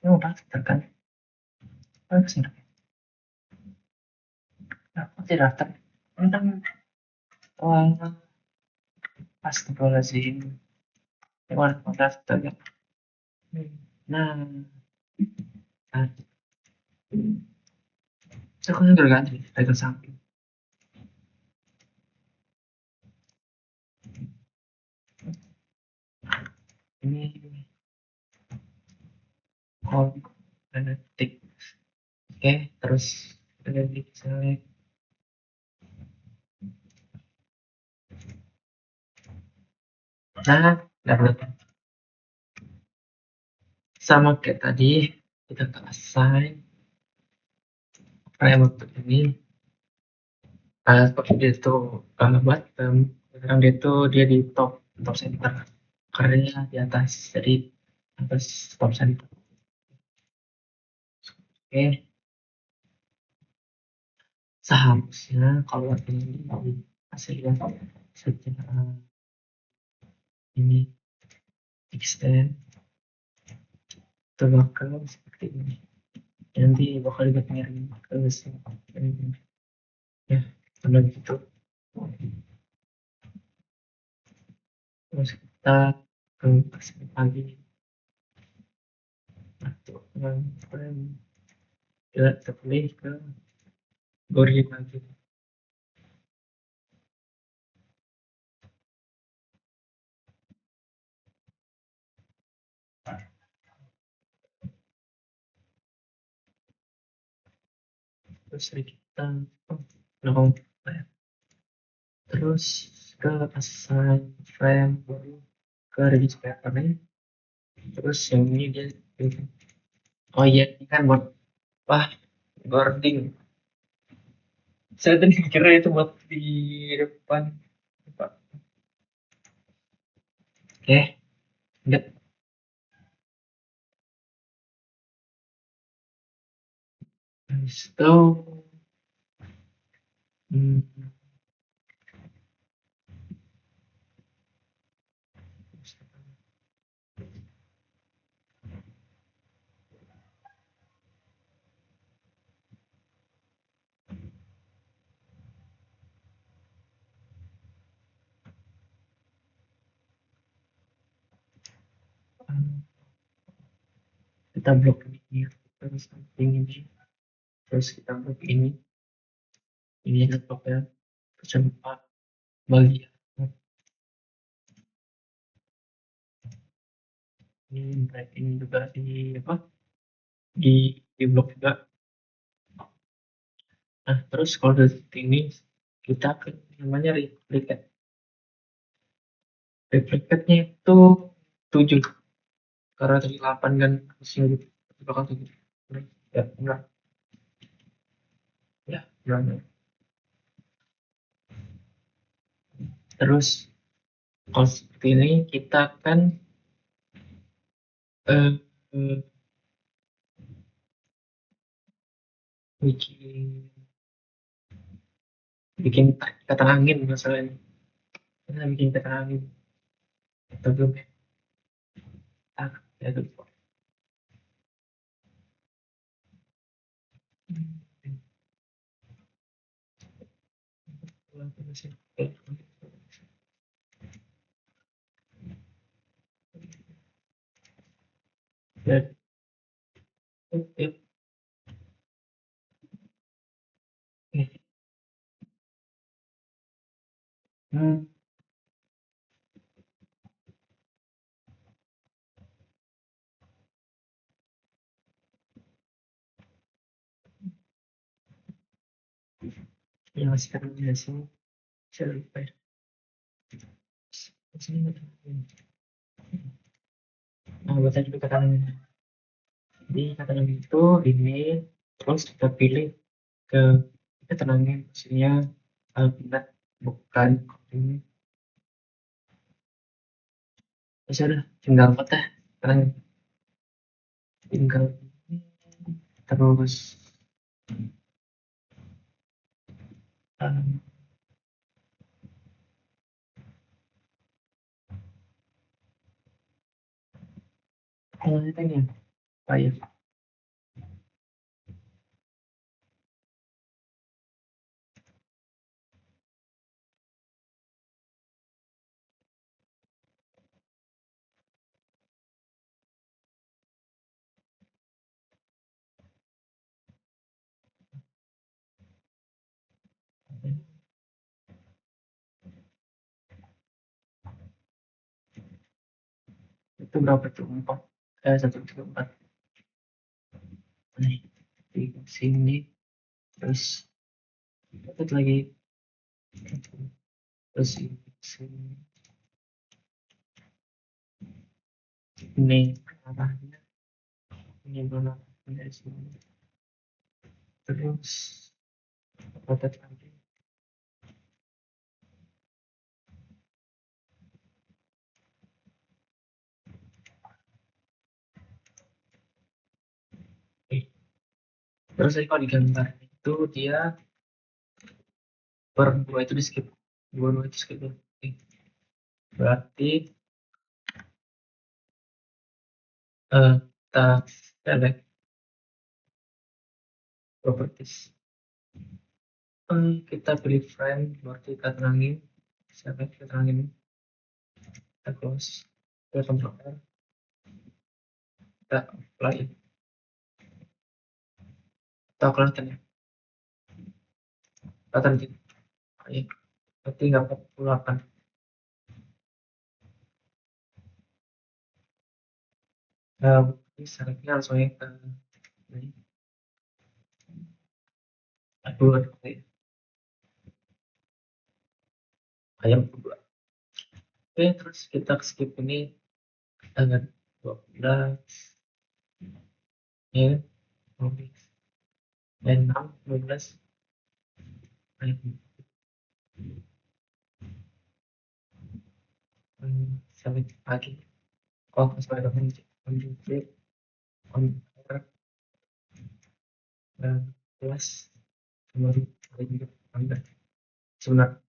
udah kan pesan nah aku tidak daftar tentang astagfirullahaladzim gimana mau daftar ya nah nah itu kan udah ganti title samping ini call dan tick oke terus ada di select nah dapat sama kayak tadi kita ke assign frame untuk ini. Seperti dia tuh bottom, sekarang dia di top center, karena di atas, jadi atas top center. Oke, seharusnya kalau ini hasilnya secara ini extend itu bakal seperti ini, nanti bakal dikirim ke sini ya, kalau gitu. Terus kita ke pasang lagi atau frame, kita pilih ke gorilla lagi. Terus kita no, terus ke assign frame, baru ke register pattern, terus yang ini dia oh iya ini kan buat wah boarding, saya tadi kira itu buat di depan. Pak. Oke, enggak. Habis itu hmm, kita blok ini, terus ini, terus kita blok ini kita blok ya, terus lupa bagian ini juga di apa, di blok juga. Nah terus kalau dari ini kita ke namanya replicate-nya itu 7, karena tadi 8 kan sini di belakang 7 ya enggak ya enggak. Terus kalau seperti ini kita akan eh, eh, bikin bikin ikatan angin masalahnya, kita bikin ikatan angin atau belum ya, ya lupa. Dan hmm, yang masih kan sini saya lupa ya. Sini nah baca dulu kata angin, jadi kata angin itu ini, terus kita pilih ke kita tenangin maksudnya alpinat bukan ini, terus udah tinggal patah tenang, tinggal ini, terus um, ini apa ya, itu berapa tuh 4 1,4 nih di sini, terus dapat lagi, terus sini ini arahnya ini mana dari sini. Terus apa lagi? Terus tadi kalau di gambar itu dia per dua itu di skip, dua itu skip. Oke. Berarti kita select properties. Kita pilih frame, berarti kita terangin, select kita terangin, kita close, kita control R, kita apply, kita kelihatan ya, kelihatan gitu. Oke, berarti nggak 48. Ini selectnya langsung ya ke ini. Aduh, ayam kedua. Oke, terus kita skip ini dengan 12 ya, 12 dan 6, 12 sampai pagi. Kalau sampai menjadi kontak dan kelas baru juga anda sebenarnya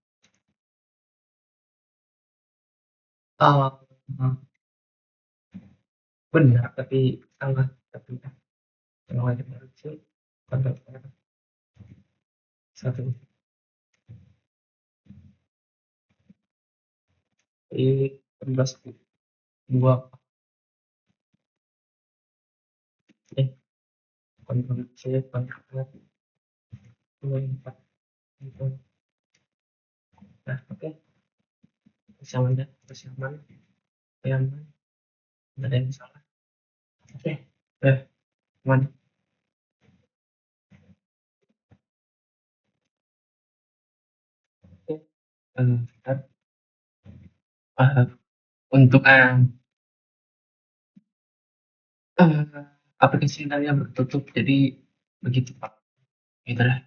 benar tapi salah tapi yang lain itu kontak satu di 14 dua kontak C kontak dua empat gitu. Nah oke, sama aman yang tidak ada yang salah. Oke, aman. Oke, untuk aplikasi yang bertutup jadi begitu Pak, gitu dah.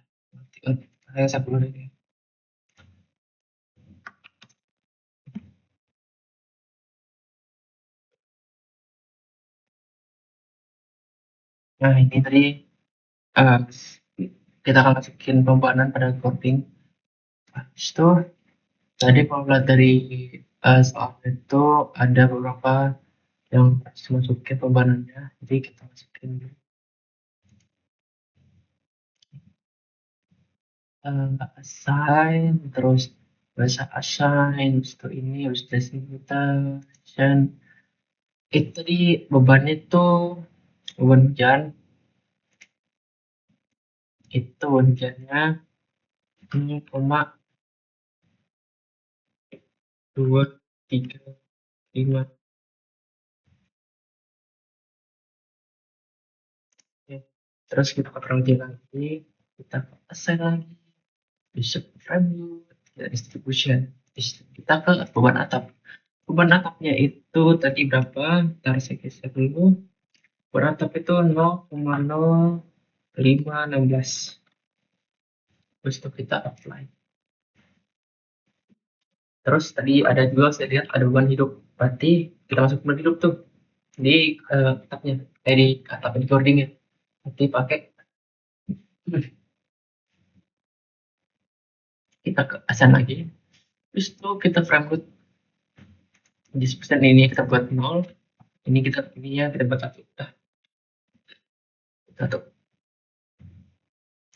Saya dulu deh. Nah ini tadi uh, kita akan masukin pembuatan pada coding. Habis itu tadi kalau lihat dari soal itu ada beberapa yang harus masukin pembuatannya, jadi kita masukin assign, terus bahasa assign, itu ini harus delimitation. Itu tadi bebannya tuh beban hujan, itu hujannya 0,235. Oke. Terus kita kontrol lagi, kita assign lagi, besok frame ya, distribution. Kita ke beban atap. Beban atapnya itu tadi berapa? Ntar saya geser dulu. Beban atap itu 0,0516. Terus itu kita apply. Terus tadi ada juga saya lihat ada beban hidup. Berarti kita masuk beban hidup tuh di atapnya, di atap recordingnya. Nanti pakai kita ke assign lagi. Terus itu kita frame root di persen ini kita buat 0, ini kita ini ya kita buat 1. Nah, 1.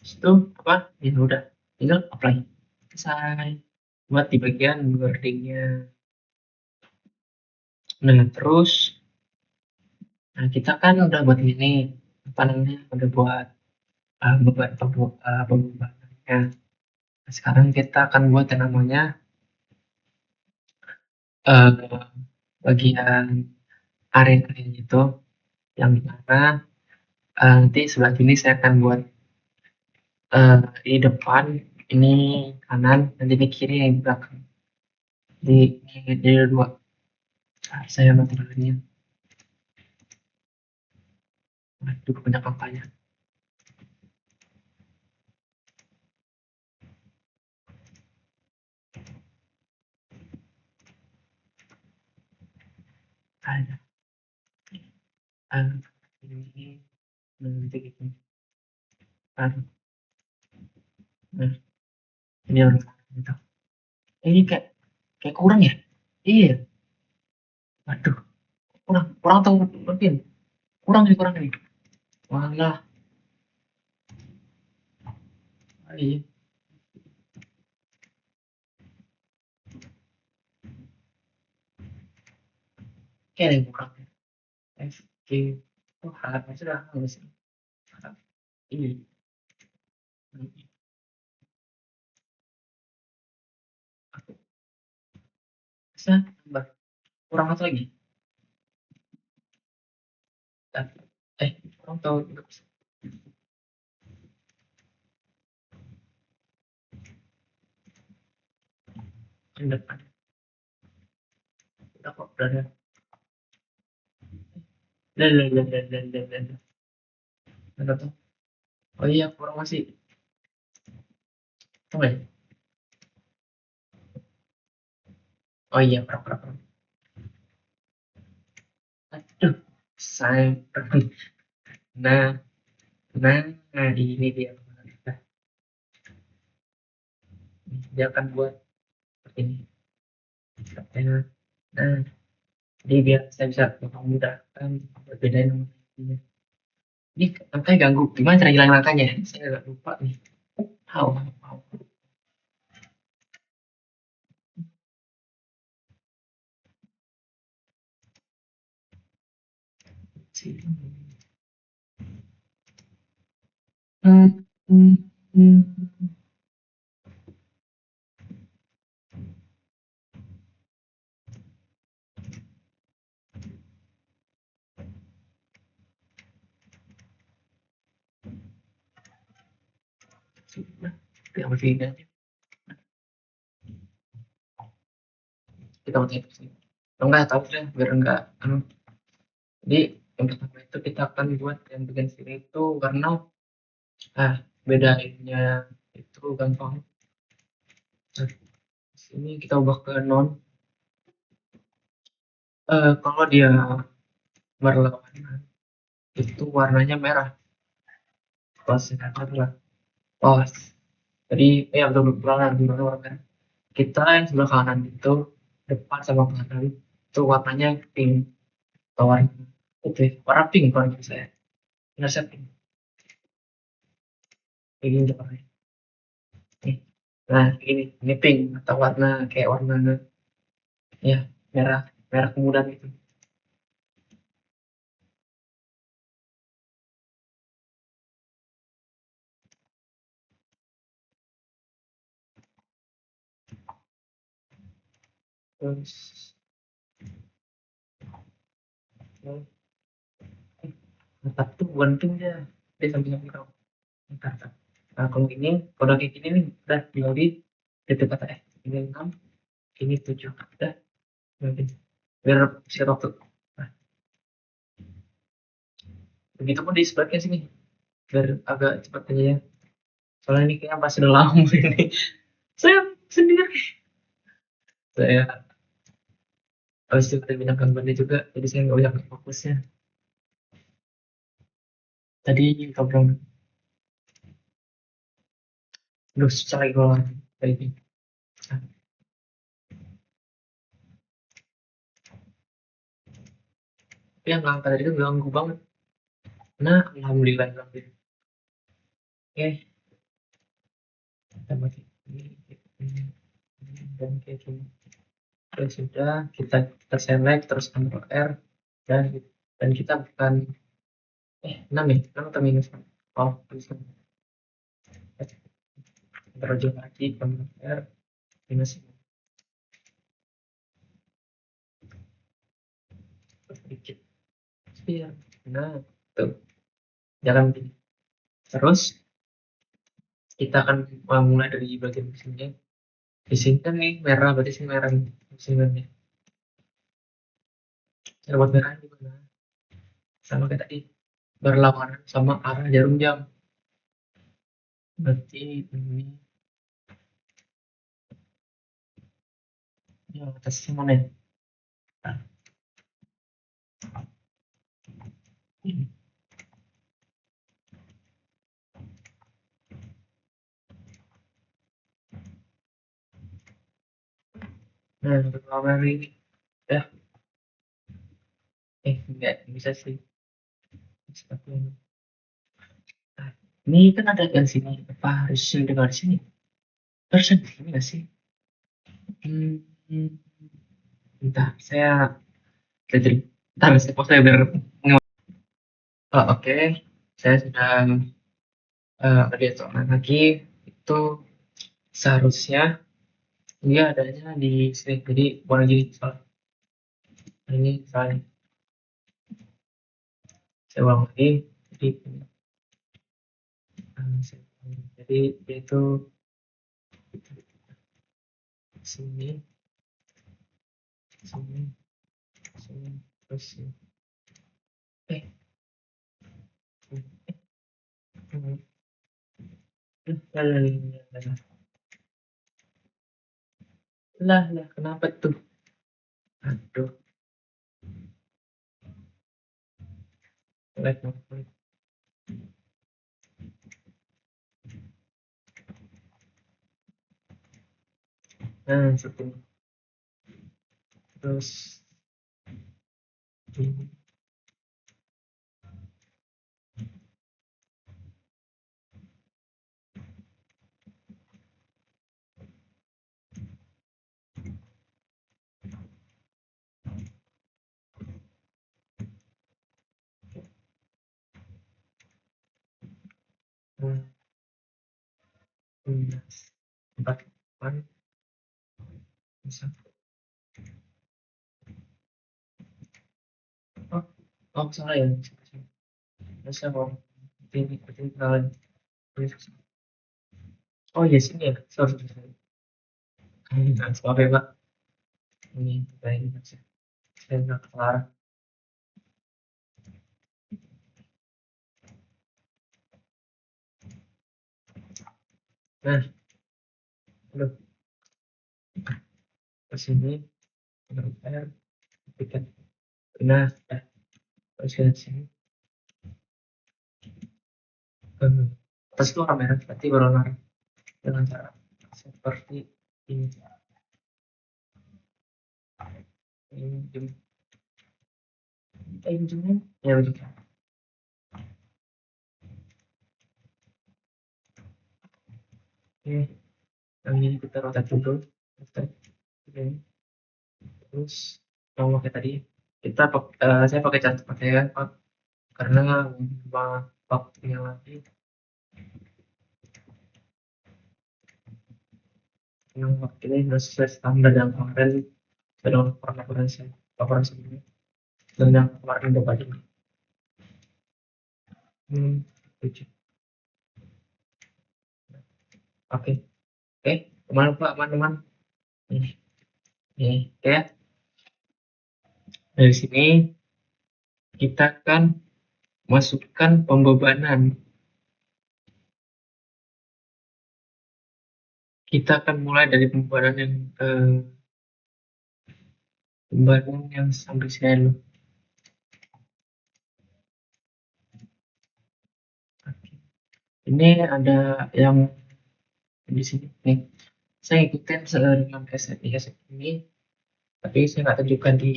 Itu apa? Ya udah, tinggal apply. Selesai. Buat di bagian wordingnya. Nah, terus kita kan udah buat ini apa namanya? Udah buat beban pembebanannya. Nah, sekarang kita akan buat yang namanya bagian area itu yang dimana nanti sebelah sini saya akan buat di depan ini kanan, nanti di kiri yang di belakang. Di dua. Nah, saya materialnya. Aduh, banyak angkanya. Ada. Ini. Nanti gitu. Aduh. Nah, ini orang gitu. Ini kayak kurang ya? Iya. Aduh, kurang tahu mungkin. Kurang nih. Malah. Iya. Kayak ada yang kurang. FG. Oh, harapnya sudah halus. Ini. Bisa tambah. Kurang satu lagi. Kurang tahu. Depan. Udah kok, udah ada. Lah. Ada tuh. Oh iya, kurang masih. Tuh ya. Oh iya, kurang. Aduh, saya. Nah, nah, ini dia. Nah, dia akan buat seperti ini. Nah, nah, jadi biar saya bisa memudahkan berbedain nomornya. Ini angkanya ganggu. Gimana cara hilang angkanya? Saya agak lupa nih. How. Sih. Hmm, hmm, hmm. Sudah, kita masih aja. Kita mau itu sih. Enggak tahu deh, biar enggak. Jadi yang pertama itu kita akan buat yang bagian sini itu warna. Ah, bedainnya itu gampang. Nah, sini kita ubah ke non. Kalau dia berlawanan itu warnanya merah. Pas adalah pas. Jadi ya betul betul warna merah. Kita yang sebelah kanan itu depan sama kanan itu warnanya pink atau warna itu ya, warna pink kalau menurut saya. Benar saya pink. Kayak gini warnanya. Nih. Nah, ini pink atau warna kayak warna ya merah merah kemudian itu. Terus eh, mantap tuh bukan pink dia samping-samping kamu. Mantap. Nah, kalau ini kalau kayak gini nih udah tinggal di titik kata ini 6 ini 7 udah mungkin biar bisa waktu. Nah, begitu pun di sebaliknya sini biar agak cepat aja ya. Soalnya ini kayaknya pas udah lama ini. Saya sendiri. Saya habis itu ada banyak gangguannya juga, jadi saya nggak banyak fokusnya. Tadi ngobrol, aduh susah lagi kalau kayak gini. Nah, tapi yang angkat tadi itu ganggu banget. Nah, alhamdulillah, alhamdulillah. Oke, kita masih ini dan kayak gini. Terus sudah kita select terus Ctrl R dan kita bukan 6 ya, 6 atau minus? Oh, minus 6. Terus lagi Ctrl R minus sedikit. Iya. Nah, tuh jalan begini. Terus kita akan mulai dari bagian sini. Di sini kan nih merah, berarti sini merah nih. Sini cara buat merah gimana? Sama kayak tadi. berlawanan sama arah jarum jam. Berarti ini yang atasnya mana ya? Nah, ini. Nah, berlawanan ini. Ya, enggak bisa sih. Nah, ini kan ada garis sini. Apa harusnya dengan sini? Harusnya di sini nggak sih? Hmm, entah, saya jadi ntar saya pause ya biar oh, oke. Saya sudah ada soal lagi itu seharusnya dia adanya di sini jadi bukan jadi soal ini soalnya saya ulang lagi jadi jadi itu sini sini sini terus sini. eh hmm, lah kenapa tuh aduh like nah seperti terus ini hmm, 4 bisa oh, oh salah ya bisa mau ini kenalan oh iya sini ya sorry maaf ya pak ini baik saya nggak kelar nah udah ke sini R tiket nah terus ke sini terus itu kamera berarti berwarna dengan cara seperti ini ini jam jamnya ya begitu oke yang ini kita rotate dulu rotate oke terus kalau kayak tadi saya pakai cat pakai ya Pak karena waktunya lagi yang waktu ini sudah sesuai standar yang kemarin sudah pernah laporan sebelumnya dan yang kemarin udah balik hmm, lucu. Oke oke teman Pak teman-teman oke dari sini kita kan masukkan pembebanan kita akan mulai dari pembebanan yang sampai sini dulu. Oke. Ini ada yang di sini nih saya ikutin dengan SSI ini tapi saya nggak tunjukkan di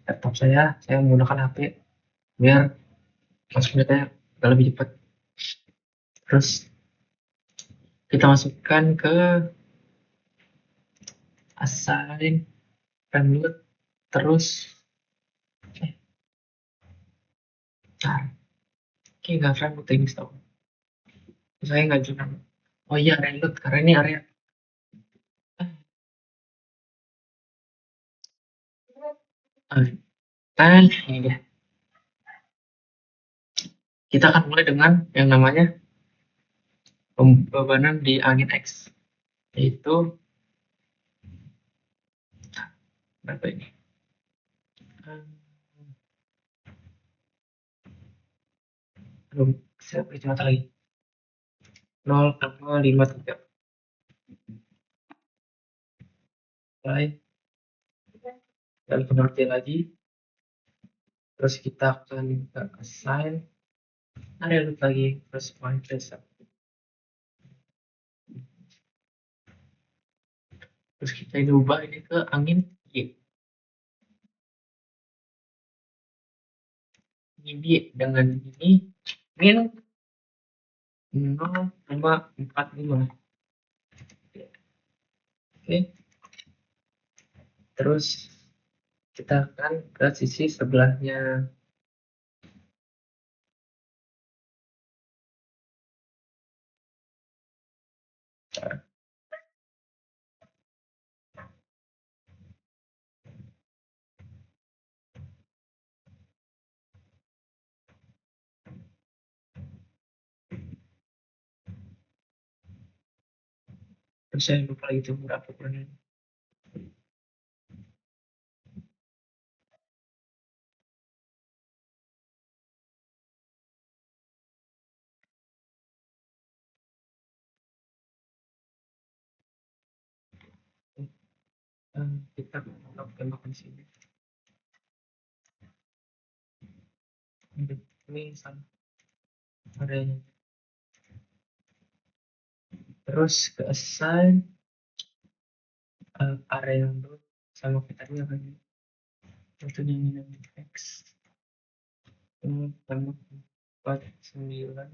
laptop saya menggunakan HP biar masuk datanya agak lebih cepat terus kita masukkan ke asalin frame terus bentar oke nggak frame ini stop saya nggak juga oh iya reload karena ini area ini dia kita akan mulai dengan yang namanya pembebanan di angin X yaitu berapa ini belum, saya perhitungan lagi. 0,53. Mulai dan pengertian lagi. Terus kita akan ke assign. Ada lagi plus minus. Terus kita ubah ini ke angin Y. Ini dengan ini min 0,45. Oke. Terus kita akan ke sisi sebelahnya. Terus saya lupa itu berapa ukurannya. Kita tembakkan di sini. Ini sama areanya. Terus ke assign area load sama vektanya kan. Tentunya ini x tambah 49 9.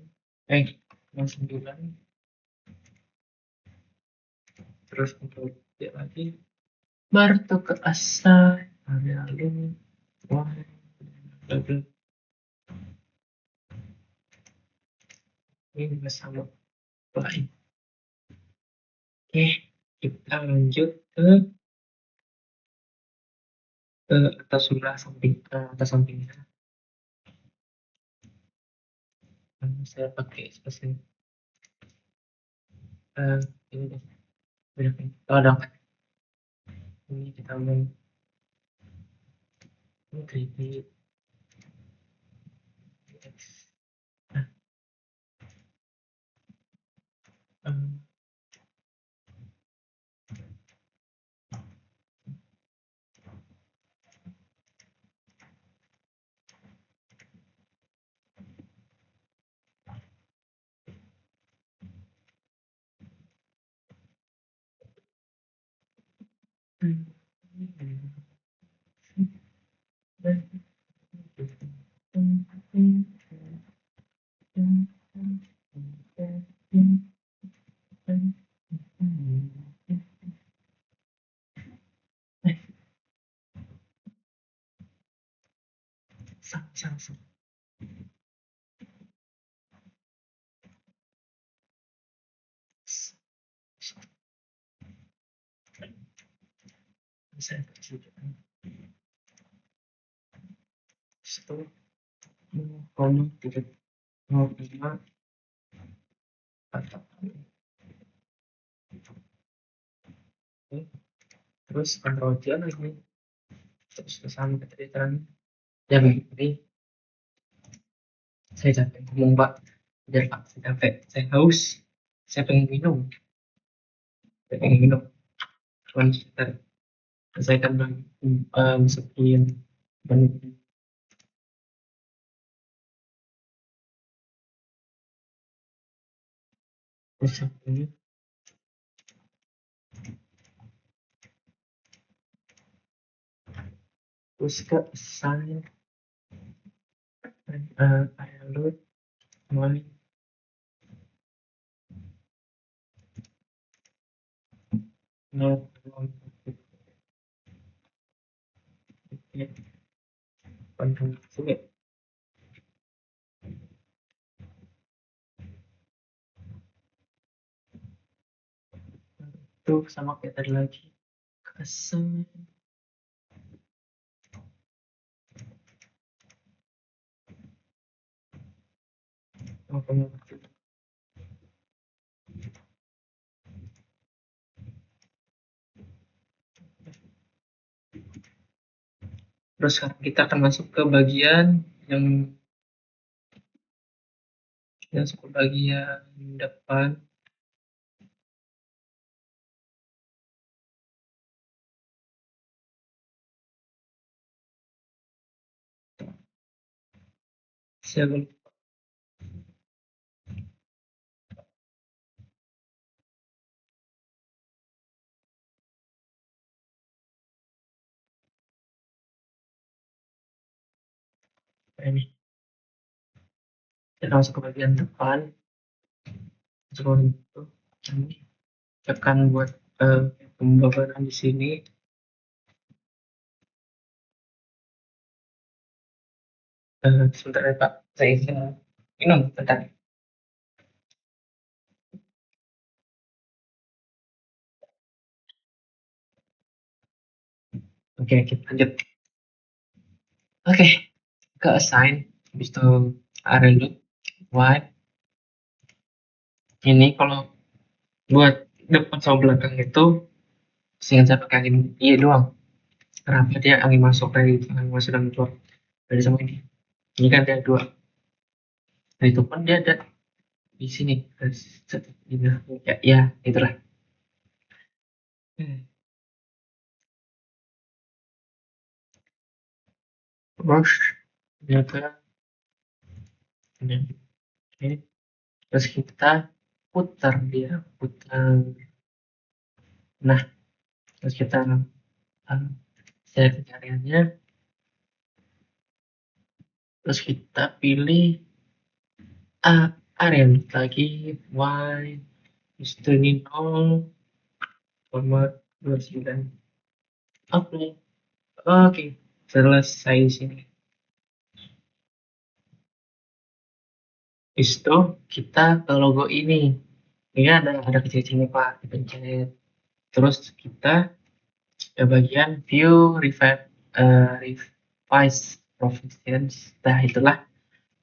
Terus untuk dia lagi baru tuh ke assign area load double. Ini juga sama lain. Oke, kita lanjut ke atas sebelah samping, atas sampingnya. Saya pakai spesial ini deh, berapa ini? Oh, ada ini kita mau ini creepy x. Nah, sama. Saya kecilkan. Satu, 0,305 atau terus kontrol J lagi, terus kesana keterikan. Yang ini saya capek ngomong Pak, biar Pak saya capek, saya haus, saya pengen minum, cuman sebentar saya akan masukin menu. Terus ini terus ke assign area load mulai 0, kontrol sini. Tuh sama kayak tadi lagi, assign terus sekarang kita akan masuk ke bagian yang masuk ke bagian depan. Saya ini kita masuk ke bagian depan, scroll itu, ini tekan buat pembabaran di sini. Sebentar ya Pak, saya izin minum bentar. Oke, kita lanjut. Oke, ke assign, habis itu arrange white. Ini kalau buat depan sama belakang itu, seingat saya pakai angin iya doang. Kenapa dia angin masuk dari angin masuk dan keluar dari sama ini? Ini kan ada dua. Nah itu pun dia ada di sini. Ya, ya itulah. Terus ternyata ini. Oke. Terus kita putar dia, putar. Nah, terus kita share pencariannya. Terus kita pilih area lagi y is to ini 0,29. Oke, selesai di sini. Habis itu kita ke logo ini. Ini ada kecil-kecilnya Pak, dipencet. Terus kita ke bagian view revise provisions. Nah itulah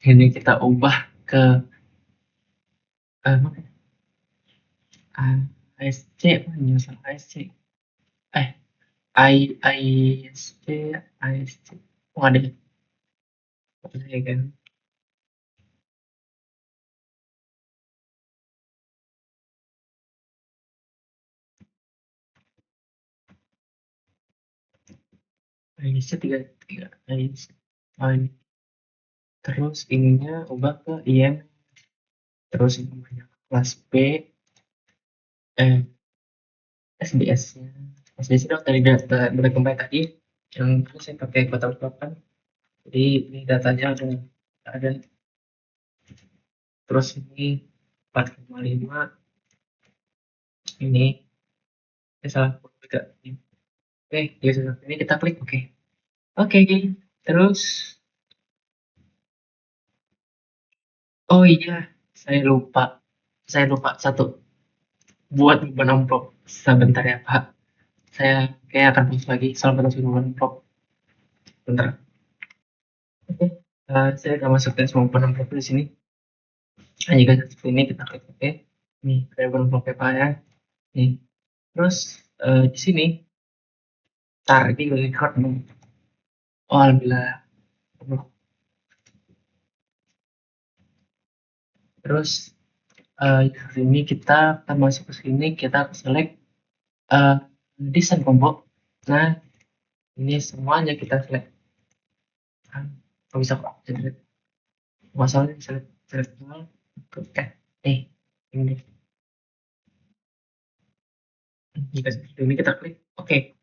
ini kita ubah ke mana ya? ASC, salah ASC. Eh, ISC, ASC. Oh ada ya kan? ISC tiga tiga ISC. Oh, ini. Terus ininya ubah ke IM. Terus ini namanya kelas B. Eh, SDS-nya. SDS itu dari data kembali tadi yang saya pakai kotak papan. Jadi ini datanya ada terus ini 4,5 ini salah juga. Oke, ya sudah. Ini kita klik oke. Oke, terus oh iya, saya lupa. Saya lupa satu buat beban amplop. Sebentar ya, Pak. Saya kayak akan pause lagi soal beban amplop. Bentar. Oke. Saya akan masukkan semua beban amplop di sini. Nah, jika seperti ini kita klik oke. Nih, ada beban amplop Pak ya. Nih. Terus di sini tar ini record nih. Oh, alhamdulillah. Terus di sini kita akan masuk ke sini, kita select desain combo. Nah, ini semuanya kita select. Kalau bisa kok, jadi masalahnya select select semua. Ini jika seperti ini kita klik oke.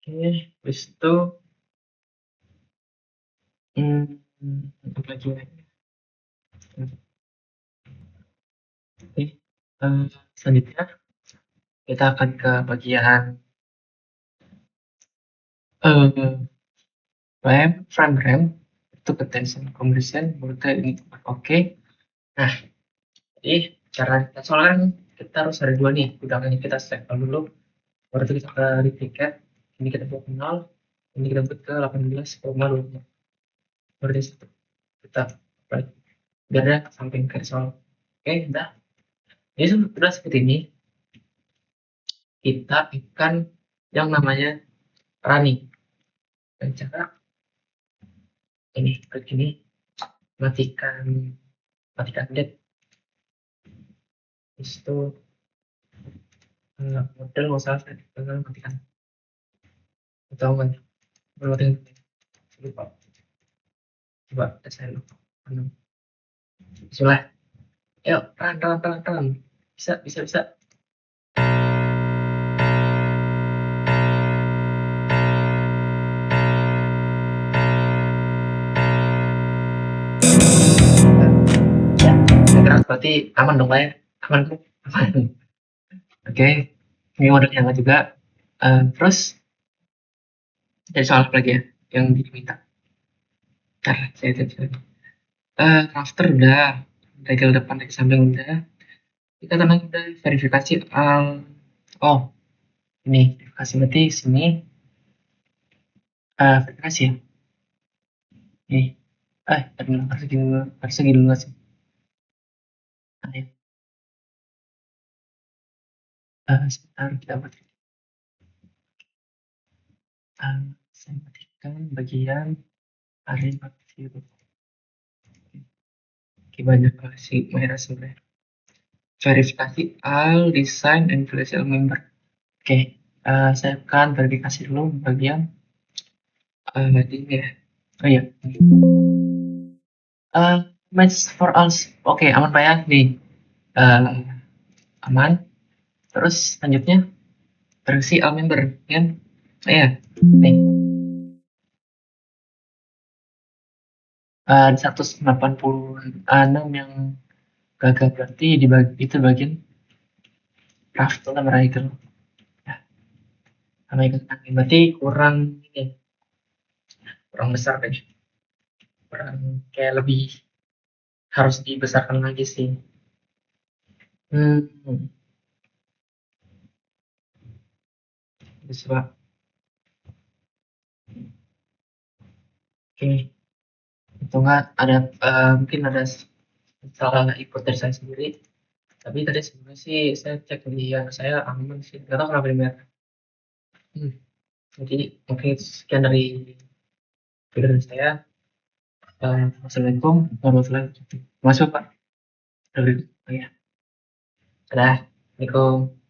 Oke, habis itu apa lagi ya? Oke, selanjutnya kita akan ke bagian frame rem itu ke tension compression berarti ini oke. Nah, jadi cara kita soalnya kita harus ada dua nih, udah kita set dulu baru kita ke tiket. Ini kita buat 0, ini kita buat ke 18,2. Berarti kita biar ada samping ke soal. Oke, udah. Jadi sudah seperti ini, kita akan yang namanya running. Dan cara ini begini, matikan matikan dead, habis itu model nggak usah matikan atau nggak matikan lupa coba tes saya lupa. Bismillah, ayo run, bisa. Ya, gerak berarti aman dong, Pak, ya? Aman kan? Aman. Oke, ini modelnya nggak juga. Terus ada soal apa lagi ya yang diminta? Ntar saya cek lagi. Crafter udah, regel depan, regel samping udah. Kita tenang udah verifikasi oh ini verifikasi berarti sini verifikasi ya. Nih, tadi dulu harus segini dulu nggak sih? Nah, ya. Sebentar kita buat. Saya matikan bagian area zero. Oke, banyak sih Maira sebenarnya. Verifikasi design and influential member. Oke, saya akan verifikasi dulu bagian ini ya. Oh iya, match for us. Oke, aman Pak ya. Nih, eh, aman. Terus selanjutnya versi all member kan? Oh iya, nih. 186 yang gagal berarti itu bagian craft lah mereka itu. Ya, sama ikut berarti kurang ini, kurang besar kan? Kurang kayak lebih harus dibesarkan lagi sih. Hmm, bisa. Oke, itu nggak ada mungkin ada salah ikut dari saya sendiri. Tapi tadi sebenarnya sih saya cek di yang saya aman sih. Gak tahu kenapa di merah. Hmm, jadi mungkin sekian dari video dari saya. Wassalamualaikum warahmatullahi wabarakatuh. Masuk Pak. Oh, ya. Dadah. Assalamualaikum.